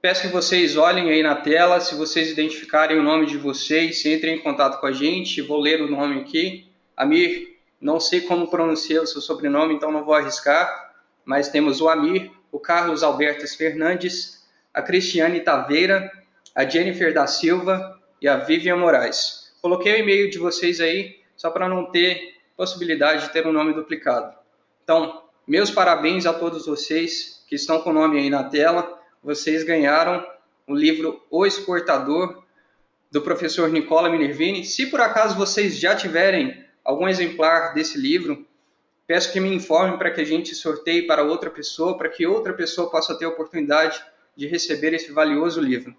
Peço que vocês olhem aí na tela. Se vocês identificarem o nome de vocês, entrem em contato com a gente. Vou ler o nome aqui. Amir. Não sei como pronunciar o seu sobrenome, então não vou arriscar, mas temos o Amir, o Carlos Alberto Fernandes, a Cristiane Taveira, a Jennifer da Silva e a Vivian Moraes. Coloquei o e-mail de vocês aí, só para não ter possibilidade de ter um nome duplicado. Então, meus parabéns a todos vocês que estão com o nome aí na tela. Vocês ganharam o livro O Exportador, do professor Nicola Minervini. Se por acaso vocês já tiverem algum exemplar desse livro, peço que me informem para que a gente sorteie para outra pessoa, para que outra pessoa possa ter a oportunidade de receber esse valioso livro.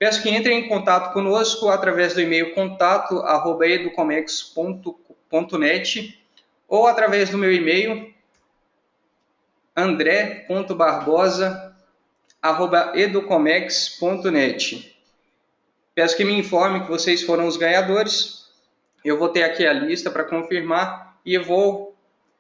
Peço que entrem em contato conosco através do e-mail contato@educomex.net ou através do meu e-mail andré.barbosa@educomex.net. Peço que me informem que vocês foram os ganhadores. Eu vou ter aqui a lista para confirmar e eu vou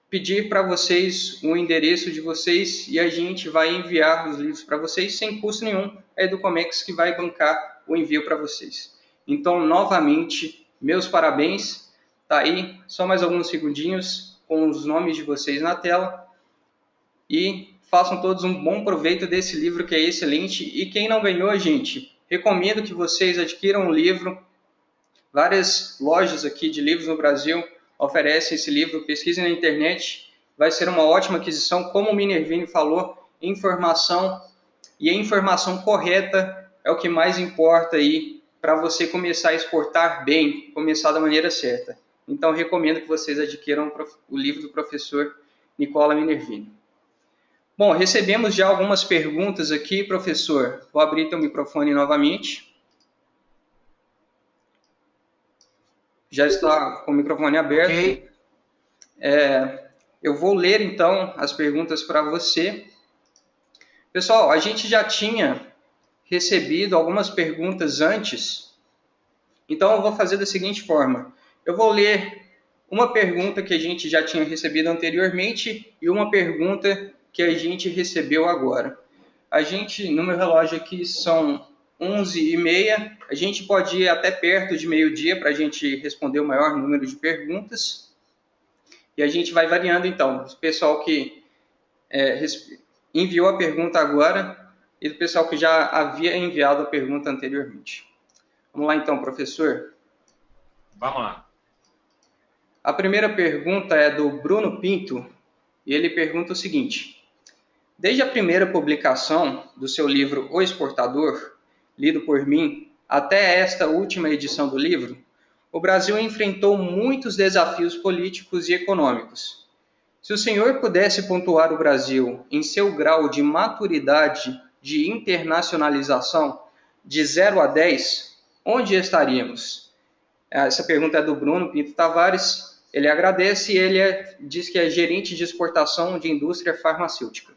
pedir para vocês o endereço de vocês e a gente vai enviar os livros para vocês sem custo nenhum. É a Educomex que vai bancar o envio para vocês. Então, novamente, meus parabéns. Tá aí, só mais alguns segundinhos com os nomes de vocês na tela. E façam todos um bom proveito desse livro que é excelente. E quem não ganhou, gente, recomendo que vocês adquiram o livro. Várias lojas aqui de livros no Brasil oferecem esse livro. Pesquisem na internet. Vai ser uma ótima aquisição. Como o Minervini falou, informação e a informação correta é o que mais importa aí para você começar a exportar bem, começar da maneira certa. Então, recomendo que vocês adquiram o livro do professor Nicola Minervini. Bom, recebemos já algumas perguntas aqui, professor. Vou abrir teu microfone novamente. Já está com o microfone aberto. Okay. Eu vou ler, então, as perguntas para você. Pessoal, a gente já tinha recebido algumas perguntas antes, então eu vou fazer da seguinte forma. Eu vou ler uma pergunta que a gente já tinha recebido anteriormente e uma pergunta que a gente recebeu agora. No meu relógio aqui são 11h30, a gente pode ir até perto de meio-dia para a gente responder o maior número de perguntas. E a gente vai variando então, o pessoal que enviou a pergunta agora e do pessoal que já havia enviado a pergunta anteriormente. Vamos lá então, professor. Vamos lá. A primeira pergunta é do Bruno Pinto e ele pergunta o seguinte: desde a primeira publicação do seu livro O Exportador, lido por mim, até esta última edição do livro, o Brasil enfrentou muitos desafios políticos e econômicos. Se o senhor pudesse pontuar o Brasil em seu grau de maturidade de internacionalização de 0 a 10, onde estaríamos? Essa pergunta é do Bruno Pinto Tavares. Ele agradece e ele diz que é gerente de exportação de indústria farmacêutica.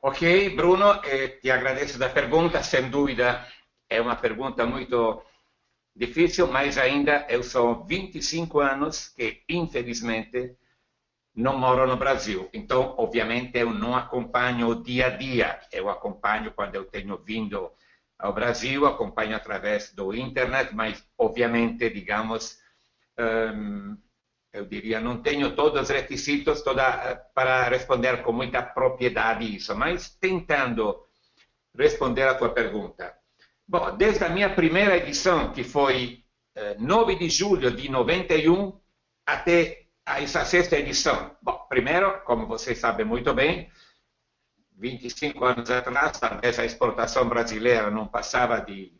Ok, Bruno, ti agradeço da pergunta. Sem dúvida, é uma pergunta muito difícil, mas ainda eu sou 25 anos que, infelizmente, não moro no Brasil. Então, obviamente, eu não acompanho o dia a dia. Eu acompanho quando eu tenho vindo ao Brasil, acompanho através do internet, mas, obviamente, digamos, eu diria, não tenho todos os requisitos para responder com muita propriedade isso, mas tentando responder a tua pergunta. Bom, desde a minha primeira edição, que foi 9 de julho de 91, até essa sexta edição. Bom, primeiro, como vocês sabem muito bem, 25 anos atrás, talvez a exportação brasileira não passava de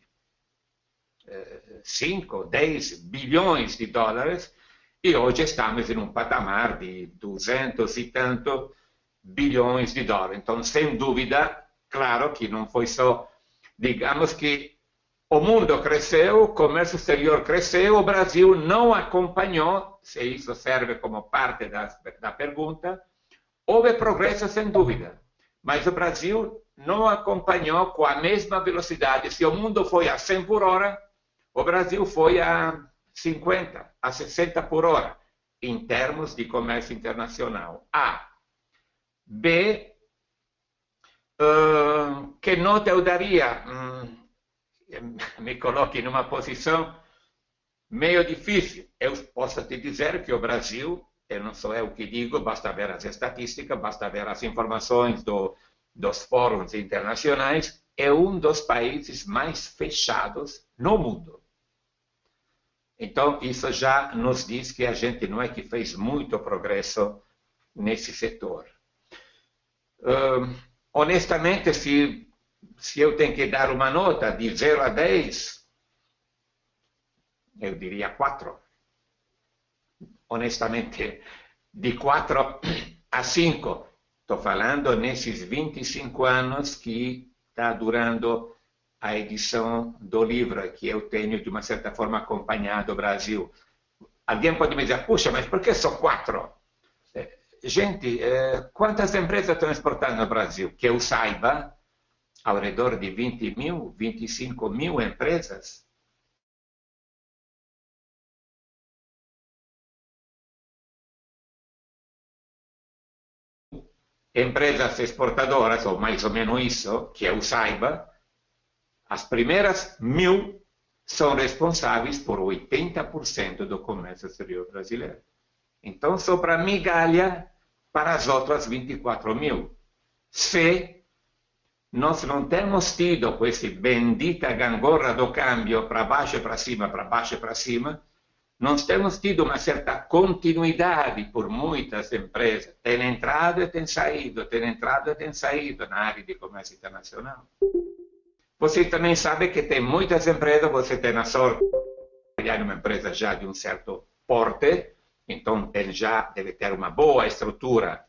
5, 10 bilhões de dólares, e hoje estamos em um patamar de 200 e tanto bilhões de dólares. Então, sem dúvida, claro que não foi só, digamos que o mundo cresceu, o comércio exterior cresceu, o Brasil não acompanhou, se isso serve como parte da pergunta. Houve progresso, sem dúvida, mas o Brasil não acompanhou com a mesma velocidade. Se o mundo foi a 100 por hora, o Brasil foi a 50, a 60 por hora, em termos de comércio internacional. A. B. Que nota eu daria? Me coloque em uma posição meio difícil. Eu posso te dizer que o Brasil, não sou eu que digo, basta ver as estatísticas, basta ver as informações dos fóruns internacionais, é um dos países mais fechados no mundo. Então, isso já nos diz que a gente não é que fez muito progresso nesse setor. Honestamente, se eu tenho que dar uma nota de 0 a 10, eu diria 4. Honestamente, de 4 a 5. Estou falando nesses 25 anos que está durando a edição do livro, que eu tenho, de uma certa forma, acompanhado o Brasil. Alguém pode me dizer, puxa, mas por que só 4? Gente, quantas empresas estão exportando no Brasil? Que eu saiba, ao redor de 20 mil, 25 mil empresas. Empresas exportadoras, ou mais ou menos isso, que eu saiba, as primeiras 1000 são responsáveis por 80% do comércio exterior brasileiro. Então, sobra migalha para as outras 24 mil. Se nós não temos tido com essa bendita gangorra do câmbio para baixo e para cima, para baixo e para cima, nós temos tido uma certa continuidade por muitas empresas. Tem entrado e tem saído, tem entrado e tem saído na área de comércio internacional. Você também sabe que tem muitas empresas, você tem a sorte de trabalhar em uma empresa já de um certo porte, então já deve ter uma boa estrutura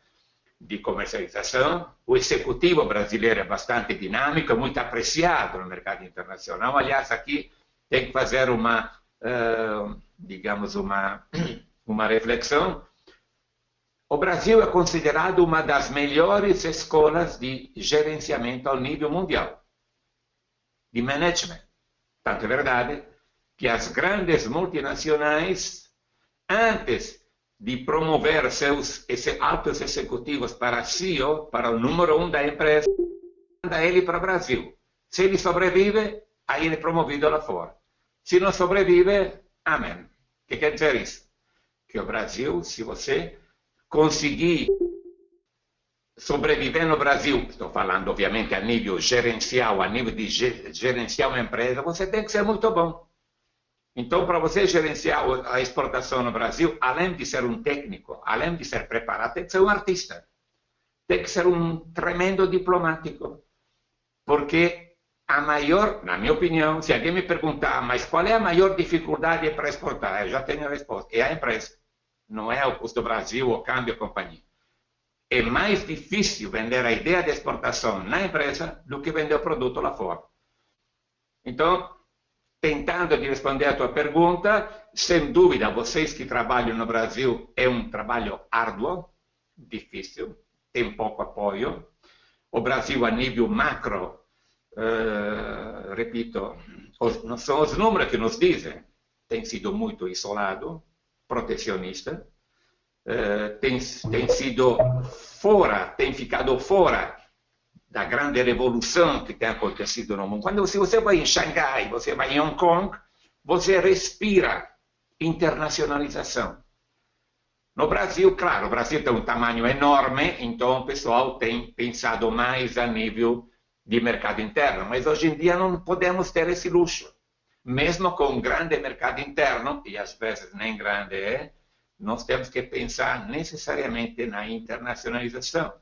de comercialização. O executivo brasileiro é bastante dinâmico, muito apreciado no mercado internacional. Aliás, aqui tem que fazer uma, digamos, uma uma reflexão. O Brasil é considerado uma das melhores escolas de gerenciamento ao nível mundial, de management. Tanto é verdade que as grandes multinacionais, antes de promover seus altos executivos para CEO, para o número 1 da empresa, manda ele para o Brasil. Se ele sobrevive, aí ele é promovido lá fora. Se não sobrevive, amém. O que quer dizer isso? Que o Brasil, se você conseguir sobreviver no Brasil, estou falando obviamente a nível gerencial, a nível de gerenciar uma empresa, você tem que ser muito bom. Então, para você gerenciar a exportação no Brasil, além de ser um técnico, além de ser preparado, tem que ser um artista. Tem que ser um tremendo diplomático. Porque a maior, na minha opinião, se alguém me perguntar, mas qual é a maior dificuldade para exportar? Eu já tenho a resposta. É a empresa. Não é o custo do Brasil, o câmbio, a companhia. É mais difícil vender a ideia de exportação na empresa do que vender o produto lá fora. Então, tentando de responder a tua pergunta, sem dúvida, vocês que trabalham no Brasil, é um trabalho árduo, difícil, tem pouco apoio. O Brasil, a nível macro, repito, não são os números que nos dizem, tem sido muito isolado, protecionista, tem sido fora, tem ficado fora da grande revolução que tem acontecido no mundo. Quando se você vai em Xangai, você vai em Hong Kong, você respira internacionalização. No Brasil, claro, o Brasil tem um tamanho enorme, então o pessoal tem pensado mais a nível de mercado interno, mas hoje em dia não podemos ter esse luxo. Mesmo com um grande mercado interno, e às vezes nem grande é, nós temos que pensar necessariamente na internacionalização.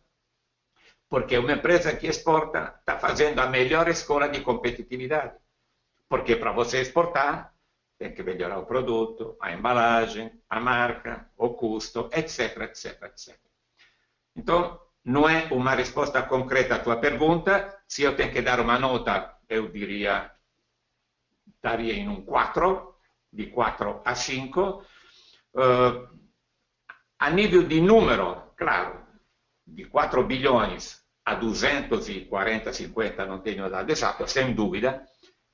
Porque uma empresa que exporta está fazendo a melhor escola de competitividade. Porque para você exportar, tem que melhorar o produto, a embalagem, a marca, o custo, etc, etc, etc. Então, não é uma resposta concreta à tua pergunta. Se eu tenho que dar uma nota, eu diria, daria em um 4, de 4 a 5. A nível de número, claro, de 4 bilhões a 240, 50, não tenho dado exato, sem dúvida,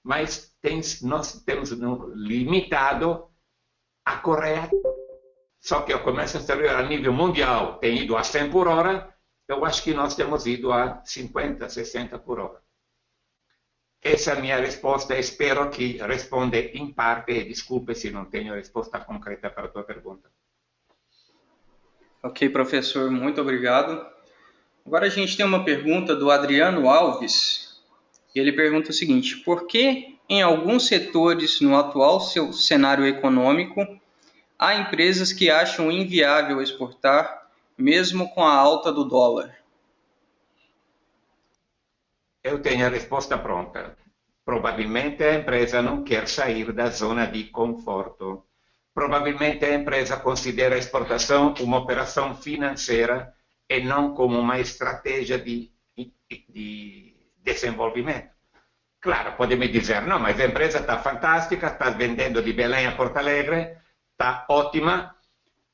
mas nós temos limitado a Coreia. Só que o comércio exterior a nível mundial tem ido a 100 por hora, eu acho que nós temos ido a 50, 60 por hora. Essa é a minha resposta, espero que responda em parte, e desculpe se não tenho resposta concreta para a tua pergunta. Ok, professor, muito obrigado. Agora a gente tem uma pergunta do Adriano Alves. Ele pergunta o seguinte: por que em alguns setores no atual cenário econômico há empresas que acham inviável exportar, mesmo com a alta do dólar? Eu tenho a resposta pronta. Provavelmente a empresa não quer sair da zona de conforto. Provavelmente a empresa considera a exportação uma operação financeira e não como uma estratégia de desenvolvimento. Claro, pode me dizer, não, mas a empresa está fantástica, está vendendo de Belém a Porto Alegre, está ótima,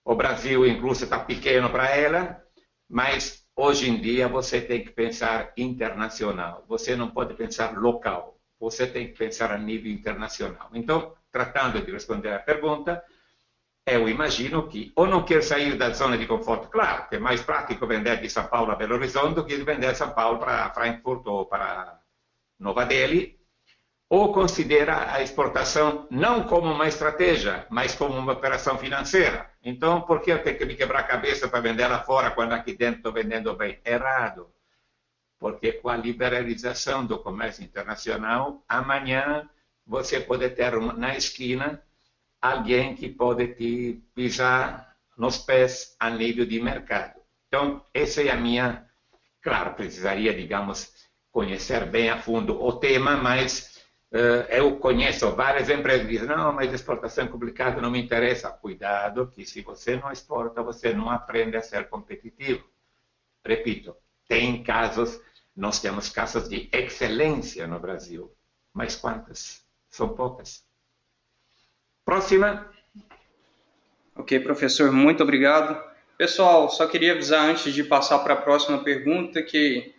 o Brasil inclusive está pequeno para ela, mas hoje em dia você tem que pensar internacional, você não pode pensar local, você tem que pensar a nível internacional. Então, tratando de responder à pergunta, eu imagino que ou não quer sair da zona de conforto, claro, que é mais prático vender de São Paulo a Belo Horizonte do que vender de São Paulo para Frankfurt ou para Nova Delhi, ou considera a exportação não como uma estratégia, mas como uma operação financeira. Então, por que eu tenho que me quebrar a cabeça para vender lá fora quando aqui dentro estou vendendo bem? Errado. Porque com a liberalização do comércio internacional, amanhã você pode ter na esquina alguém que pode te pisar nos pés a nível de mercado. Então, essa é a minha... Claro, precisaria, digamos, conhecer bem a fundo o tema, mas eu conheço várias empresas que dizem, não, mas exportação é complicada, não me interessa. Cuidado, que se você não exporta, você não aprende a ser competitivo. Repito, tem casos, nós temos casos de excelência no Brasil, mas quantas? São poucas. Próxima. Ok, professor, muito obrigado. Pessoal, só queria avisar antes de passar para a próxima pergunta que,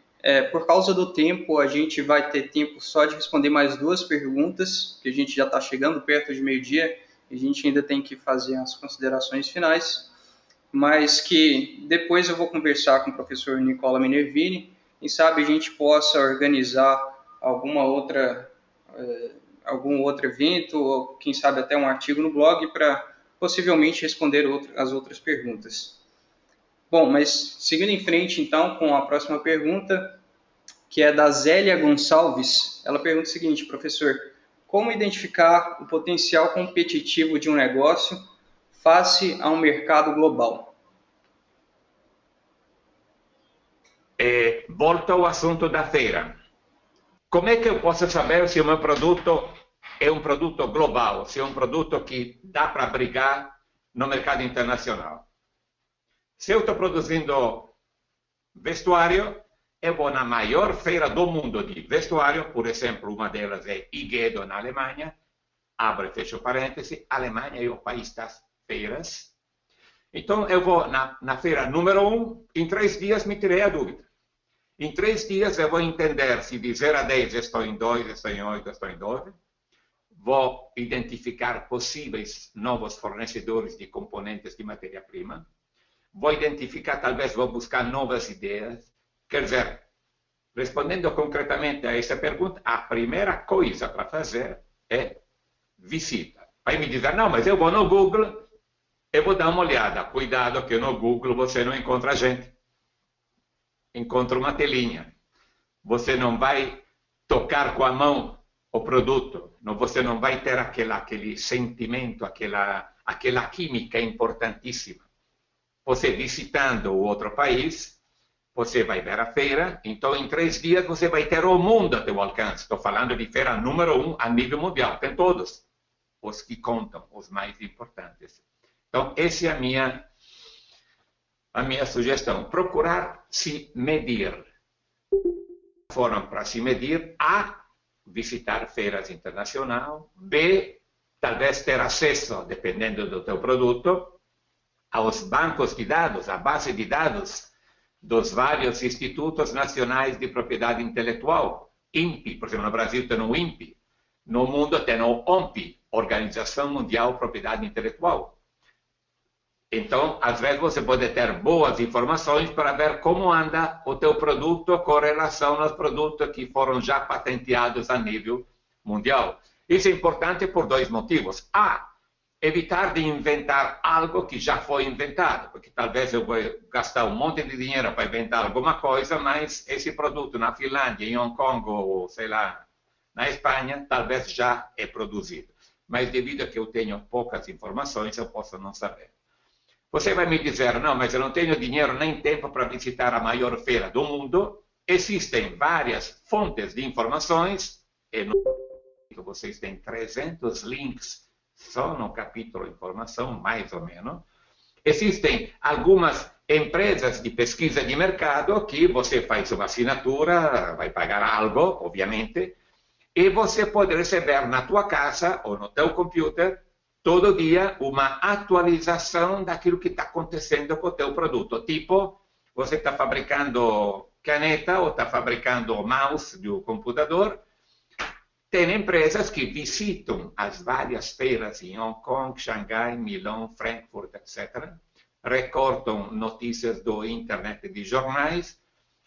por causa do tempo, a gente vai ter tempo só de responder mais 2 perguntas, que a gente já está chegando perto de meio-dia e a gente ainda tem que fazer as considerações finais, mas que depois eu vou conversar com o professor Nicola Minervini e sabe a gente possa organizar algum outro evento ou quem sabe até um artigo no blog para possivelmente responder as outras perguntas. Bom, mas seguindo em frente então com a próxima pergunta, que é da Zélia Gonçalves. Ela pergunta o seguinte: professor, como identificar o potencial competitivo de um negócio face a um mercado global? Volto ao assunto da feira. Como é que eu posso saber se o meu produto é um produto global, se é um produto que dá para brigar no mercado internacional? Se eu estou produzindo vestuário, eu vou na maior feira do mundo de vestuário, por exemplo, uma delas é IGEDO na Alemanha, abre e fecha parêntese, Alemanha é o país das feiras. Então, eu vou na feira número 1, em 3 dias me tirei a dúvida. Em 3 dias eu vou entender se de 0 a 10 estou em 2, estou em 8, estou em 12. Vou identificar possíveis novos fornecedores de componentes de matéria-prima. Vou identificar, talvez vou buscar novas ideias. Quer dizer, respondendo concretamente a essa pergunta, a primeira coisa para fazer é visita. Vai me dizer, não, mas eu vou no Google, eu vou dar uma olhada. Cuidado que no Google você não encontra gente. Encontra uma telinha. Você não vai tocar com a mão o produto. Você não vai ter aquele sentimento, aquela química importantíssima. Você visitando o outro país, você vai ver a feira, então em 3 dias você vai ter o mundo a teu alcance. Estou falando de feira número 1 a nível mundial. Tem todos os que contam, os mais importantes. Então, essa é a minha sugestão. Procurar se medir. Foram para se medir: A, visitar feiras internacionais; B, talvez ter acesso, dependendo do teu produto, aos bancos de dados, à base de dados dos vários institutos nacionais de propriedade intelectual. INPI, por exemplo, no Brasil tem o INPI, no mundo tem o OMPI, Organização Mundial de Propriedade Intelectual. Então, às vezes você pode ter boas informações para ver como anda o teu produto com relação aos produtos que foram já patenteados a nível mundial. Isso é importante por 2 motivos. A, evitar de inventar algo que já foi inventado, porque talvez eu vou gastar um monte de dinheiro para inventar alguma coisa, mas esse produto na Finlândia, em Hong Kong ou, sei lá, na Espanha, talvez já é produzido. Mas devido a que eu tenho poucas informações, eu posso não saber. Você vai me dizer, não, mas eu não tenho dinheiro nem tempo para visitar a maior feira do mundo. Existem várias fontes de informações, e no vocês têm 300 links só no capítulo informação, mais ou menos. Existem algumas empresas de pesquisa de mercado que você faz uma assinatura, vai pagar algo, obviamente, e você pode receber na tua casa ou no teu computer todo dia uma atualização daquilo que está acontecendo com o teu produto. Tipo, você está fabricando caneta ou está fabricando mouse do computador. Tem empresas que visitam as várias feiras em Hong Kong, Xangai, Milão, Frankfurt, etc. Recortam notícias do internet de jornais.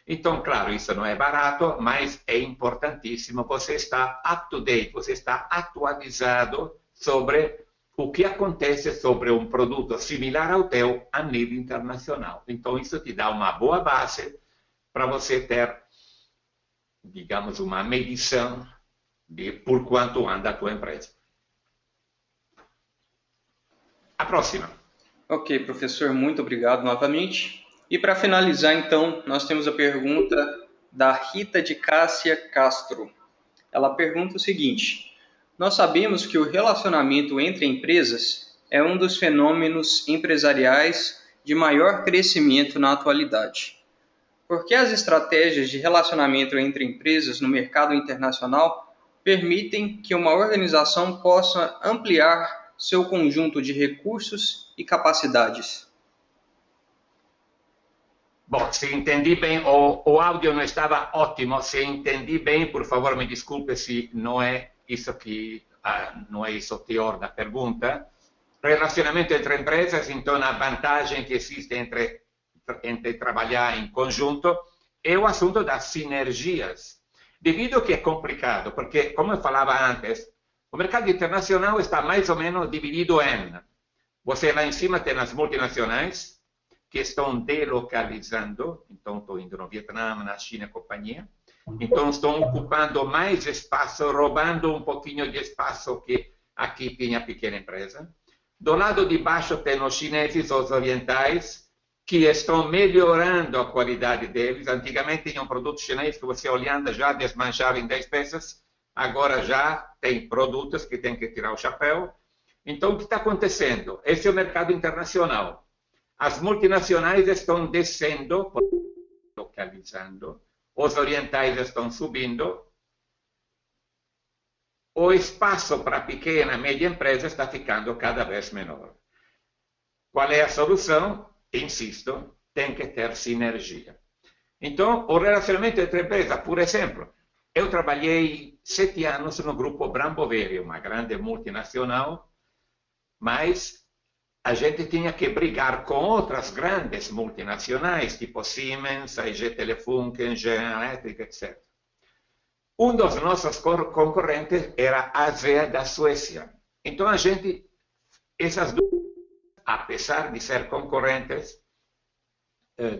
Então, claro, isso não é barato, mas é importantíssimo. Você está up to date, você está atualizado sobre o que acontece sobre um produto similar ao teu a nível internacional. Então, isso te dá uma boa base para você ter, digamos, uma medição de por quanto anda a tua empresa. A próxima. Ok, professor, muito obrigado novamente. E para finalizar, então, nós temos a pergunta da Rita de Cássia Castro. Ela pergunta o seguinte: nós sabemos que o relacionamento entre empresas é um dos fenômenos empresariais de maior crescimento na atualidade. Por que as estratégias de relacionamento entre empresas no mercado internacional permitem que uma organização possa ampliar seu conjunto de recursos e capacidades. Bom, se entendi bem, o áudio não estava ótimo. Se entendi bem, por favor, me desculpe se não é isso que não é isso o teor da pergunta. Relacionamento entre empresas, então a vantagem que existe entre trabalhar em conjunto é o assunto das sinergias. Devido que é complicado, porque, como eu falava antes, o mercado internacional está mais ou menos dividido em... Você lá em cima tem as multinacionais, que estão delocalizando, então estou indo no Vietnã, na China e companhia, então estão ocupando mais espaço, roubando um pouquinho de espaço que aqui tinha a pequena empresa. Do lado de baixo tem os chineses, os orientais, que estão melhorando a qualidade deles. Antigamente tinha um produto chinês que você olhando já desmanchava em 10 peças, agora já tem produtos que tem que tirar o chapéu. Então o que está acontecendo? Esse é o mercado internacional. As multinacionais estão descendo, localizando, os orientais estão subindo, o espaço para a pequena e média empresa está ficando cada vez menor. Qual é a solução? Insisto, tem que ter sinergia. Então, o relacionamento entre empresas, por exemplo, eu trabalhei 7 anos no grupo Bramboveri, uma grande multinacional, mas a gente tinha que brigar com outras grandes multinacionais, tipo Siemens, IG Telefunken, General Electric, etc. Um dos nossos concorrentes era a ASEA da Suécia. Então a gente, essas duas, apesar de ser concorrentes,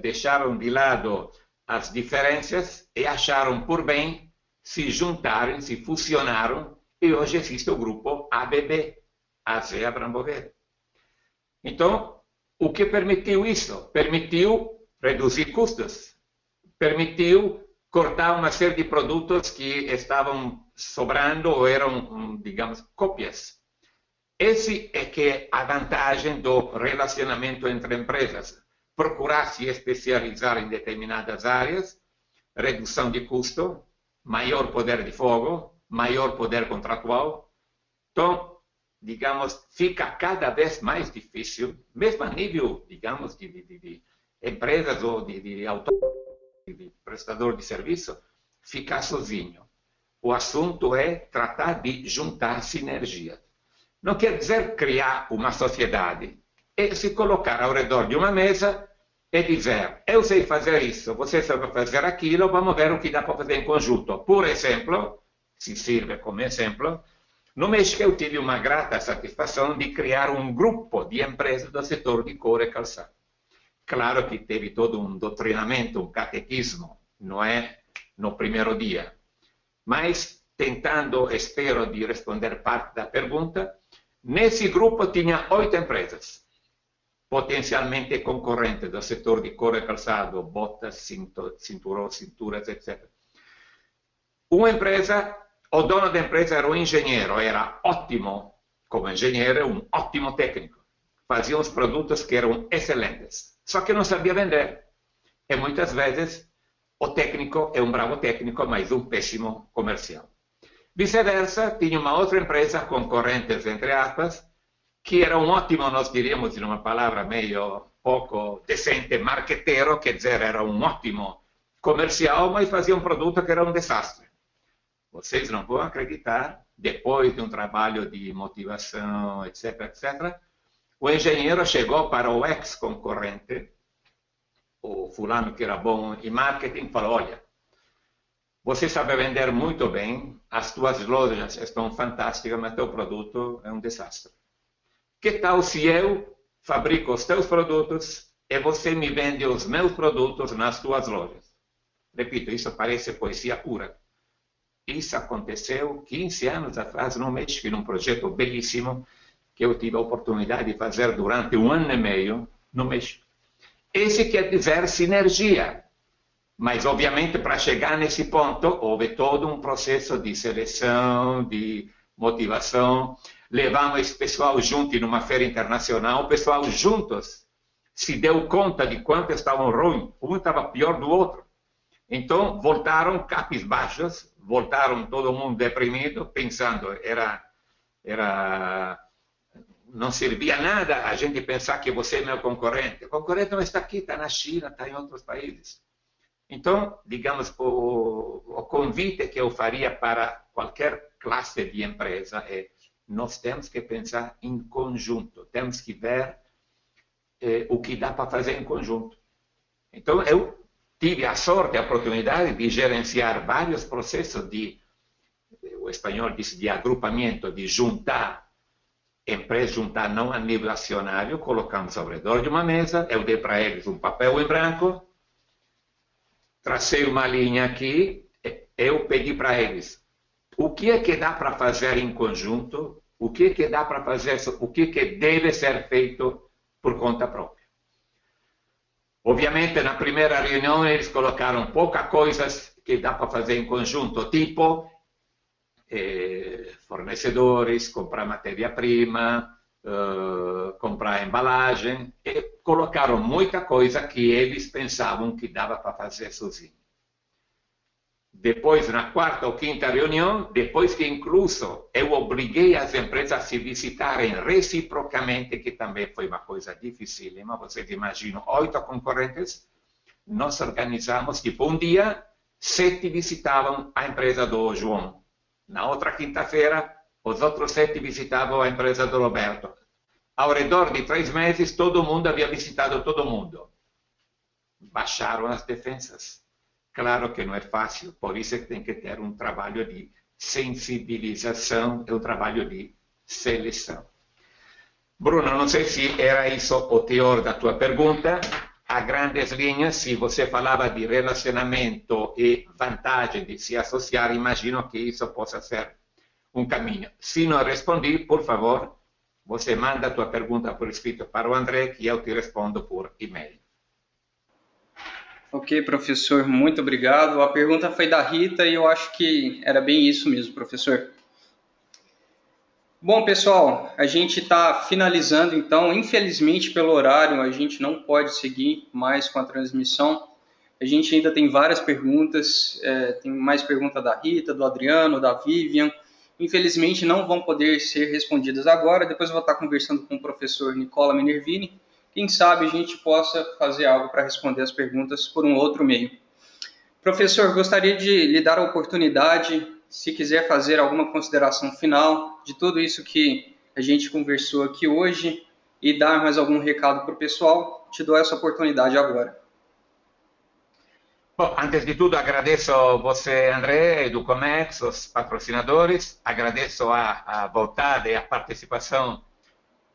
deixaram de lado as diferenças e acharam por bem se juntarem, se fusionaram, e hoje existe o grupo ABB, ASEA Bramboveri. Então, o que permitiu isso? Permitiu reduzir custos, permitiu cortar uma série de produtos que estavam sobrando ou eram, digamos, cópias. Essa é que é a vantagem do relacionamento entre empresas. Procurar se especializar em determinadas áreas, redução de custo, maior poder de fogo, maior poder contratual. Então, digamos, fica cada vez mais difícil, mesmo a nível, digamos, de empresas ou de prestador de serviço, ficar sozinho. O assunto é tratar de juntar sinergia. Não quer dizer criar uma sociedade, é se colocar ao redor de uma mesa e dizer, eu sei fazer isso, você sabe fazer aquilo, vamos ver o que dá para fazer em conjunto. Por exemplo, se serve como exemplo, no México eu tive uma grata satisfação de criar um grupo de empresas do setor de couro e calçado. Claro que teve todo um doutrinamento, um catequismo, não é no primeiro dia. Mas, tentando, espero, de responder parte da pergunta, nesse grupo tinha 8 empresas, potencialmente concorrentes do setor de couro e calçado, botas, cinturas, etc. Uma empresa, o dono da empresa era um engenheiro, era ótimo como engenheiro, um ótimo técnico. Fazia uns produtos que eram excelentes. Só que não sabia vender. E muitas vezes o técnico é um bravo técnico, mas um péssimo comercial. Vice-versa, tinha uma outra empresa, concorrentes entre aspas, que era um ótimo, nós diríamos em uma palavra meio pouco decente, marqueteiro, quer dizer, era um ótimo comercial, mas fazia um produto que era um desastre. Vocês não vão acreditar, depois de um trabalho de motivação, etc., etc., o engenheiro chegou para o ex-concorrente, o fulano que era bom em marketing, falou, olha, você sabe vender muito bem, as tuas lojas estão fantásticas, mas teu produto é um desastre. Que tal se eu fabrico os teus produtos e você me vende os meus produtos nas tuas lojas? Repito, isso parece poesia pura. Isso aconteceu 15 anos atrás no México, num projeto belíssimo, que eu tive a oportunidade de fazer durante 1 ano e meio no México. Esse quer dizer sinergia. Mas, obviamente, para chegar nesse ponto, houve todo um processo de seleção, de motivação. Levamos esse pessoal junto numa feira internacional, o pessoal juntos se deu conta de quanto estavam ruins. Um estava pior do outro. Então, voltaram cabisbaixos, voltaram todo mundo deprimido, pensando, era não servia nada a gente pensar que você é meu concorrente. O concorrente não está aqui, está na China, está em outros países. Então, digamos, o convite que eu faria para qualquer classe de empresa é: nós temos que pensar em conjunto, temos que ver o que dá para fazer em conjunto. Então, eu tive a sorte, a oportunidade de gerenciar vários processos o espanhol diz de agrupamento, de juntar empresas, juntar não a nível acionário, colocamos ao redor de uma mesa, eu dei para eles um papel em branco, tracei uma linha aqui, eu pedi para eles o que é que dá para fazer em conjunto, o que é que dá para fazer, o que é que deve ser feito por conta própria. Obviamente, na primeira reunião, eles colocaram poucas coisas que dá para fazer em conjunto, tipo fornecedores, comprar matéria-prima, comprar embalagem, e colocaram muita coisa que eles pensavam que dava para fazer sozinho. Depois, na quarta ou quinta reunião, depois que incluso eu obriguei as empresas a se visitarem reciprocamente, que também foi uma coisa dificílima, vocês imaginam, 8 concorrentes, nós organizamos, tipo, um dia, 7 visitavam a empresa do João. Na outra quinta-feira, os outros 7 visitavam a empresa do Roberto. Ao redor de 3 meses, todo mundo havia visitado todo mundo. Baixaram as defensas. Claro que não é fácil, por isso é que tem que ter um trabalho de sensibilização e um trabalho de seleção. Bruno, não sei se era isso o teor da tua pergunta. A grandes linhas, se você falava de relacionamento e vantagem de se associar, imagino que isso possa ser um caminho. Se não respondi, por favor, você manda a tua pergunta por escrito para o André, que eu te respondo por e-mail. Ok, professor, muito obrigado. A pergunta foi da Rita e eu acho que era bem isso mesmo, professor. Bom, pessoal, a gente está finalizando, então, infelizmente pelo horário, a gente não pode seguir mais com a transmissão. A gente ainda tem várias perguntas, tem mais pergunta da Rita, do Adriano, da Vivian. Infelizmente não vão poder ser respondidas agora, depois eu vou estar conversando com o professor Nicola Minervini. Quem sabe a gente possa fazer algo para responder as perguntas por um outro meio. Professor, gostaria de lhe dar a oportunidade, se quiser fazer alguma consideração final de tudo isso que a gente conversou aqui hoje e dar mais algum recado para o pessoal, te dou essa oportunidade agora. Bom, antes de tudo, agradeço a você, André, e do Comex, os patrocinadores. Agradeço a vontade e a participação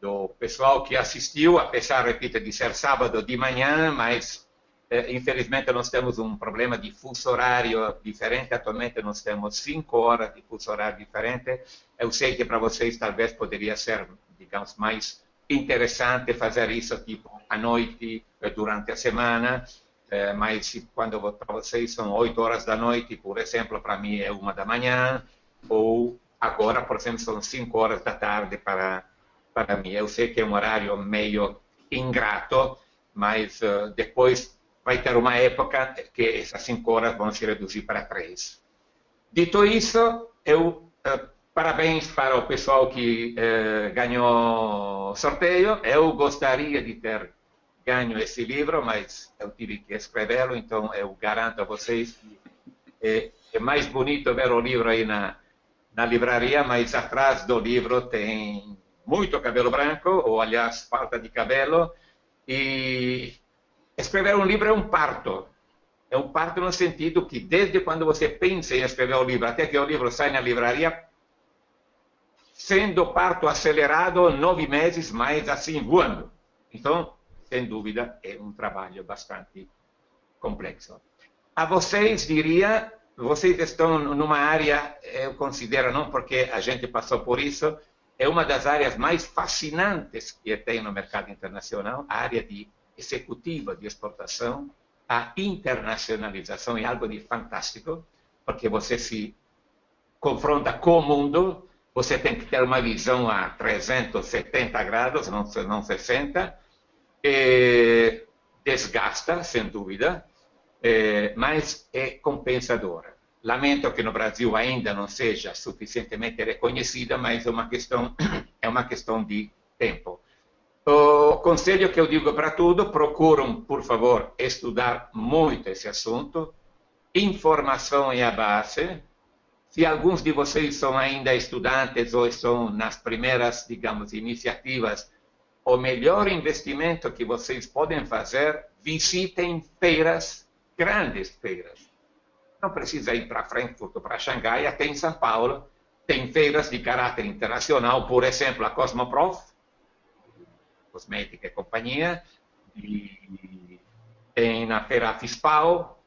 do pessoal que assistiu, apesar, repito, de ser sábado de manhã, mas infelizmente nós temos um problema de fuso horário diferente. Atualmente nós temos 5 horas de fuso horário diferente. Eu sei que para vocês talvez poderia ser, digamos, mais interessante fazer isso tipo à noite, durante a semana, mas quando para vocês são 8 horas da noite, por exemplo, para mim é 1 da manhã, ou agora, por exemplo, são 5 horas da tarde para mim. Eu sei que é um horário meio ingrato, mas depois vai ter uma época que essas 5 horas vão se reduzir para 3. Dito isso, parabéns para o pessoal que ganhou o sorteio. Eu gostaria de ter ganho esse livro, mas eu tive que escrevê-lo, então eu garanto a vocês que é mais bonito ver o livro aí na livraria, mas atrás do livro tem muito cabelo branco, ou aliás, falta de cabelo, e escrever um livro é um parto. É um parto no sentido que desde quando você pensa em escrever o livro até que o livro sai na livraria, sendo parto acelerado, 9 meses, mas assim voando. Então, sem dúvida, é um trabalho bastante complexo. A vocês diria, vocês estão numa área, eu considero, não porque a gente passou por isso, é uma das áreas mais fascinantes que tem no mercado internacional, a área de executiva de exportação. A internacionalização é algo de fantástico, porque você se confronta com o mundo, você tem que ter uma visão a 370 graus, não 60, desgasta, sem dúvida, mas é compensadora. Lamento que no Brasil ainda não seja suficientemente reconhecida, mas é uma questão de tempo. O conselho que eu digo para tudo, procuram, por favor, estudar muito esse assunto. Informação é a base. Se alguns de vocês são ainda estudantes ou estão nas primeiras, digamos, iniciativas, o melhor investimento que vocês podem fazer, visitem feiras, grandes feiras. Não precisa ir para Frankfurt ou para Xangai, até em São Paulo tem feiras de caráter internacional, por exemplo, a Cosmoprof, cosmética e companhia, e tem a Feira Fispal,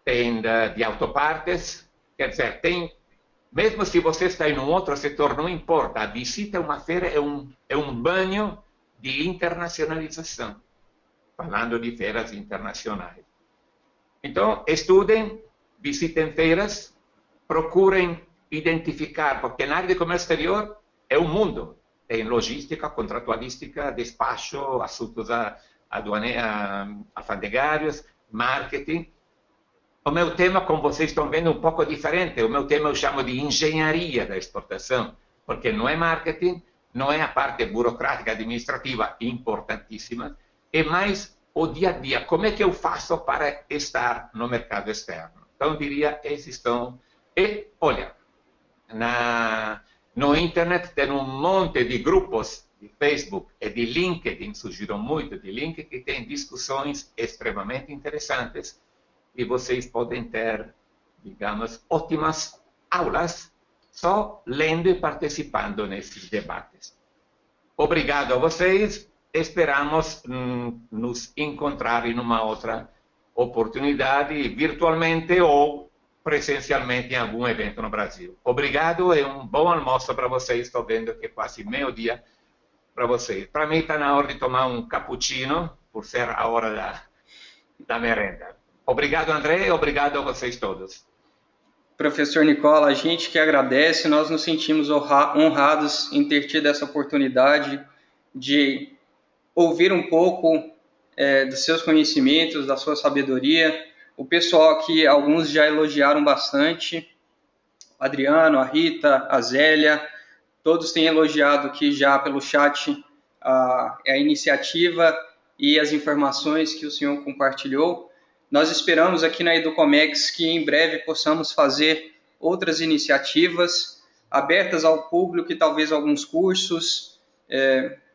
tem de autopartes, quer dizer, tem, mesmo se você está em um outro setor, não importa, a visita a uma feira é um banho de internacionalização, falando de feiras internacionais. Então, estudem, visitem feiras, procurem identificar, porque na área de comércio exterior é um mundo. Tem logística, contratualística, despacho, assuntos alfandegários, marketing. O meu tema, como vocês estão vendo, é um pouco diferente. O meu tema eu chamo de engenharia da exportação, porque não é marketing, não é a parte burocrática administrativa, importantíssima, é mais o dia a dia. Como é que eu faço para estar no mercado externo? Então, eu diria, esses estão... E, olha, no internet tem um monte de grupos de Facebook e de LinkedIn, surgiram muito de LinkedIn, que tem discussões extremamente interessantes e vocês podem ter, digamos, ótimas aulas só lendo e participando nesses debates. Obrigado a vocês. Esperamos nos encontrar em uma outra oportunidade, virtualmente ou presencialmente em algum evento no Brasil. Obrigado e um bom almoço para vocês. Estou vendo que é quase meio-dia para vocês. Para mim está na hora de tomar um cappuccino, por ser a hora da merenda. Obrigado, André, e obrigado a vocês todos. Professor Nicola, a gente que agradece, nós nos sentimos honrados em ter tido essa oportunidade de ouvir um pouco dos seus conhecimentos, da sua sabedoria. O pessoal aqui, alguns já elogiaram bastante, o Adriano, a Rita, a Zélia, todos têm elogiado aqui já pelo chat a iniciativa e as informações que o senhor compartilhou. Nós esperamos aqui na Educomex que em breve possamos fazer outras iniciativas abertas ao público e talvez alguns cursos.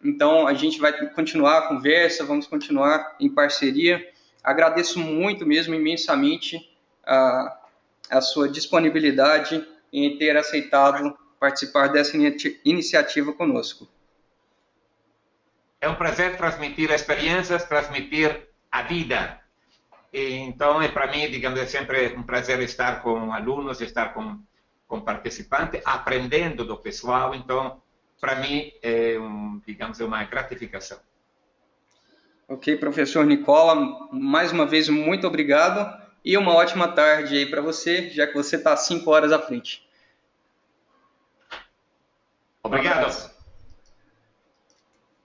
Então, a gente vai continuar a conversa, vamos continuar em parceria. Agradeço muito mesmo, imensamente, a sua disponibilidade em ter aceitado participar dessa iniciativa conosco. É um prazer transmitir experiências, transmitir a vida. Então, para mim, digamos, é sempre um prazer estar com alunos, estar com participantes, aprendendo do pessoal. Então, para mim, é digamos, uma gratificação. Ok, professor Nicola, mais uma vez, muito obrigado e uma ótima tarde aí para você, já que você está 5 horas à frente. Obrigado.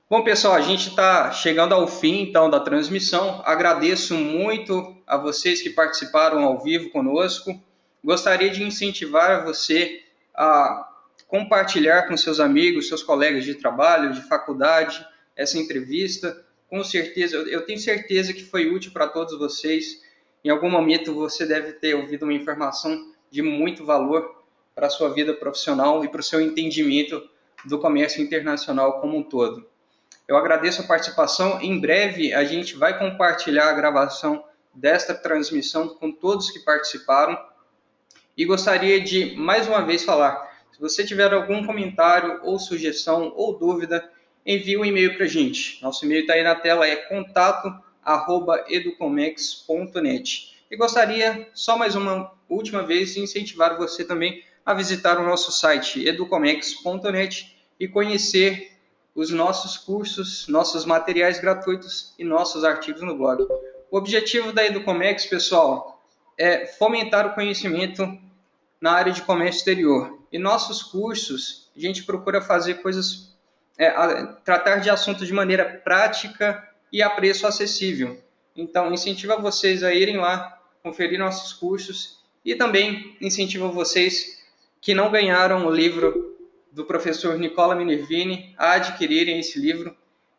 Bom, pessoal, a gente está chegando ao fim, então, da transmissão. Agradeço muito a vocês que participaram ao vivo conosco. Gostaria de incentivar você a compartilhar com seus amigos, seus colegas de trabalho, de faculdade, essa entrevista. Com certeza, eu tenho certeza que foi útil para todos vocês. Em algum momento você deve ter ouvido uma informação de muito valor para a sua vida profissional e para o seu entendimento do comércio internacional como um todo. Eu agradeço a participação. Em breve, a gente vai compartilhar a gravação desta transmissão com todos que participaram. E gostaria de, mais uma vez, falar, se você tiver algum comentário ou sugestão ou dúvida, envie um e-mail para a gente. Nosso e-mail está aí na tela, é contato@educomex.net. E gostaria, só mais uma última vez, de incentivar você também a visitar o nosso site educomex.net e conhecer os nossos cursos, nossos materiais gratuitos e nossos artigos no blog. O objetivo da Educomex, pessoal, é fomentar o conhecimento na área de comércio exterior. E nossos cursos, a gente procura fazer coisas, tratar de assuntos de maneira prática e a preço acessível. Então, incentivo vocês a irem lá, conferir nossos cursos e também incentivo vocês que não ganharam o livro do professor Nicola Minervini a adquirirem esse livro.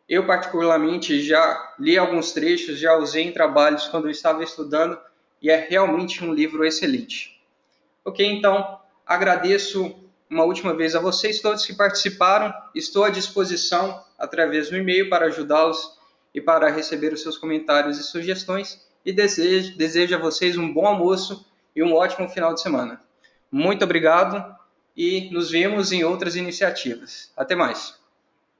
Eu, particularmente, já li alguns trechos, já usei em trabalhos quando eu estava estudando, e é realmente um livro excelente. Ok, então, agradeço uma última vez a vocês todos que participaram. Estou à disposição através do e-mail para ajudá-los e para receber os seus comentários e sugestões. E desejo a vocês um bom almoço e um ótimo final de semana. Muito obrigado e nos vemos em outras iniciativas. Até mais.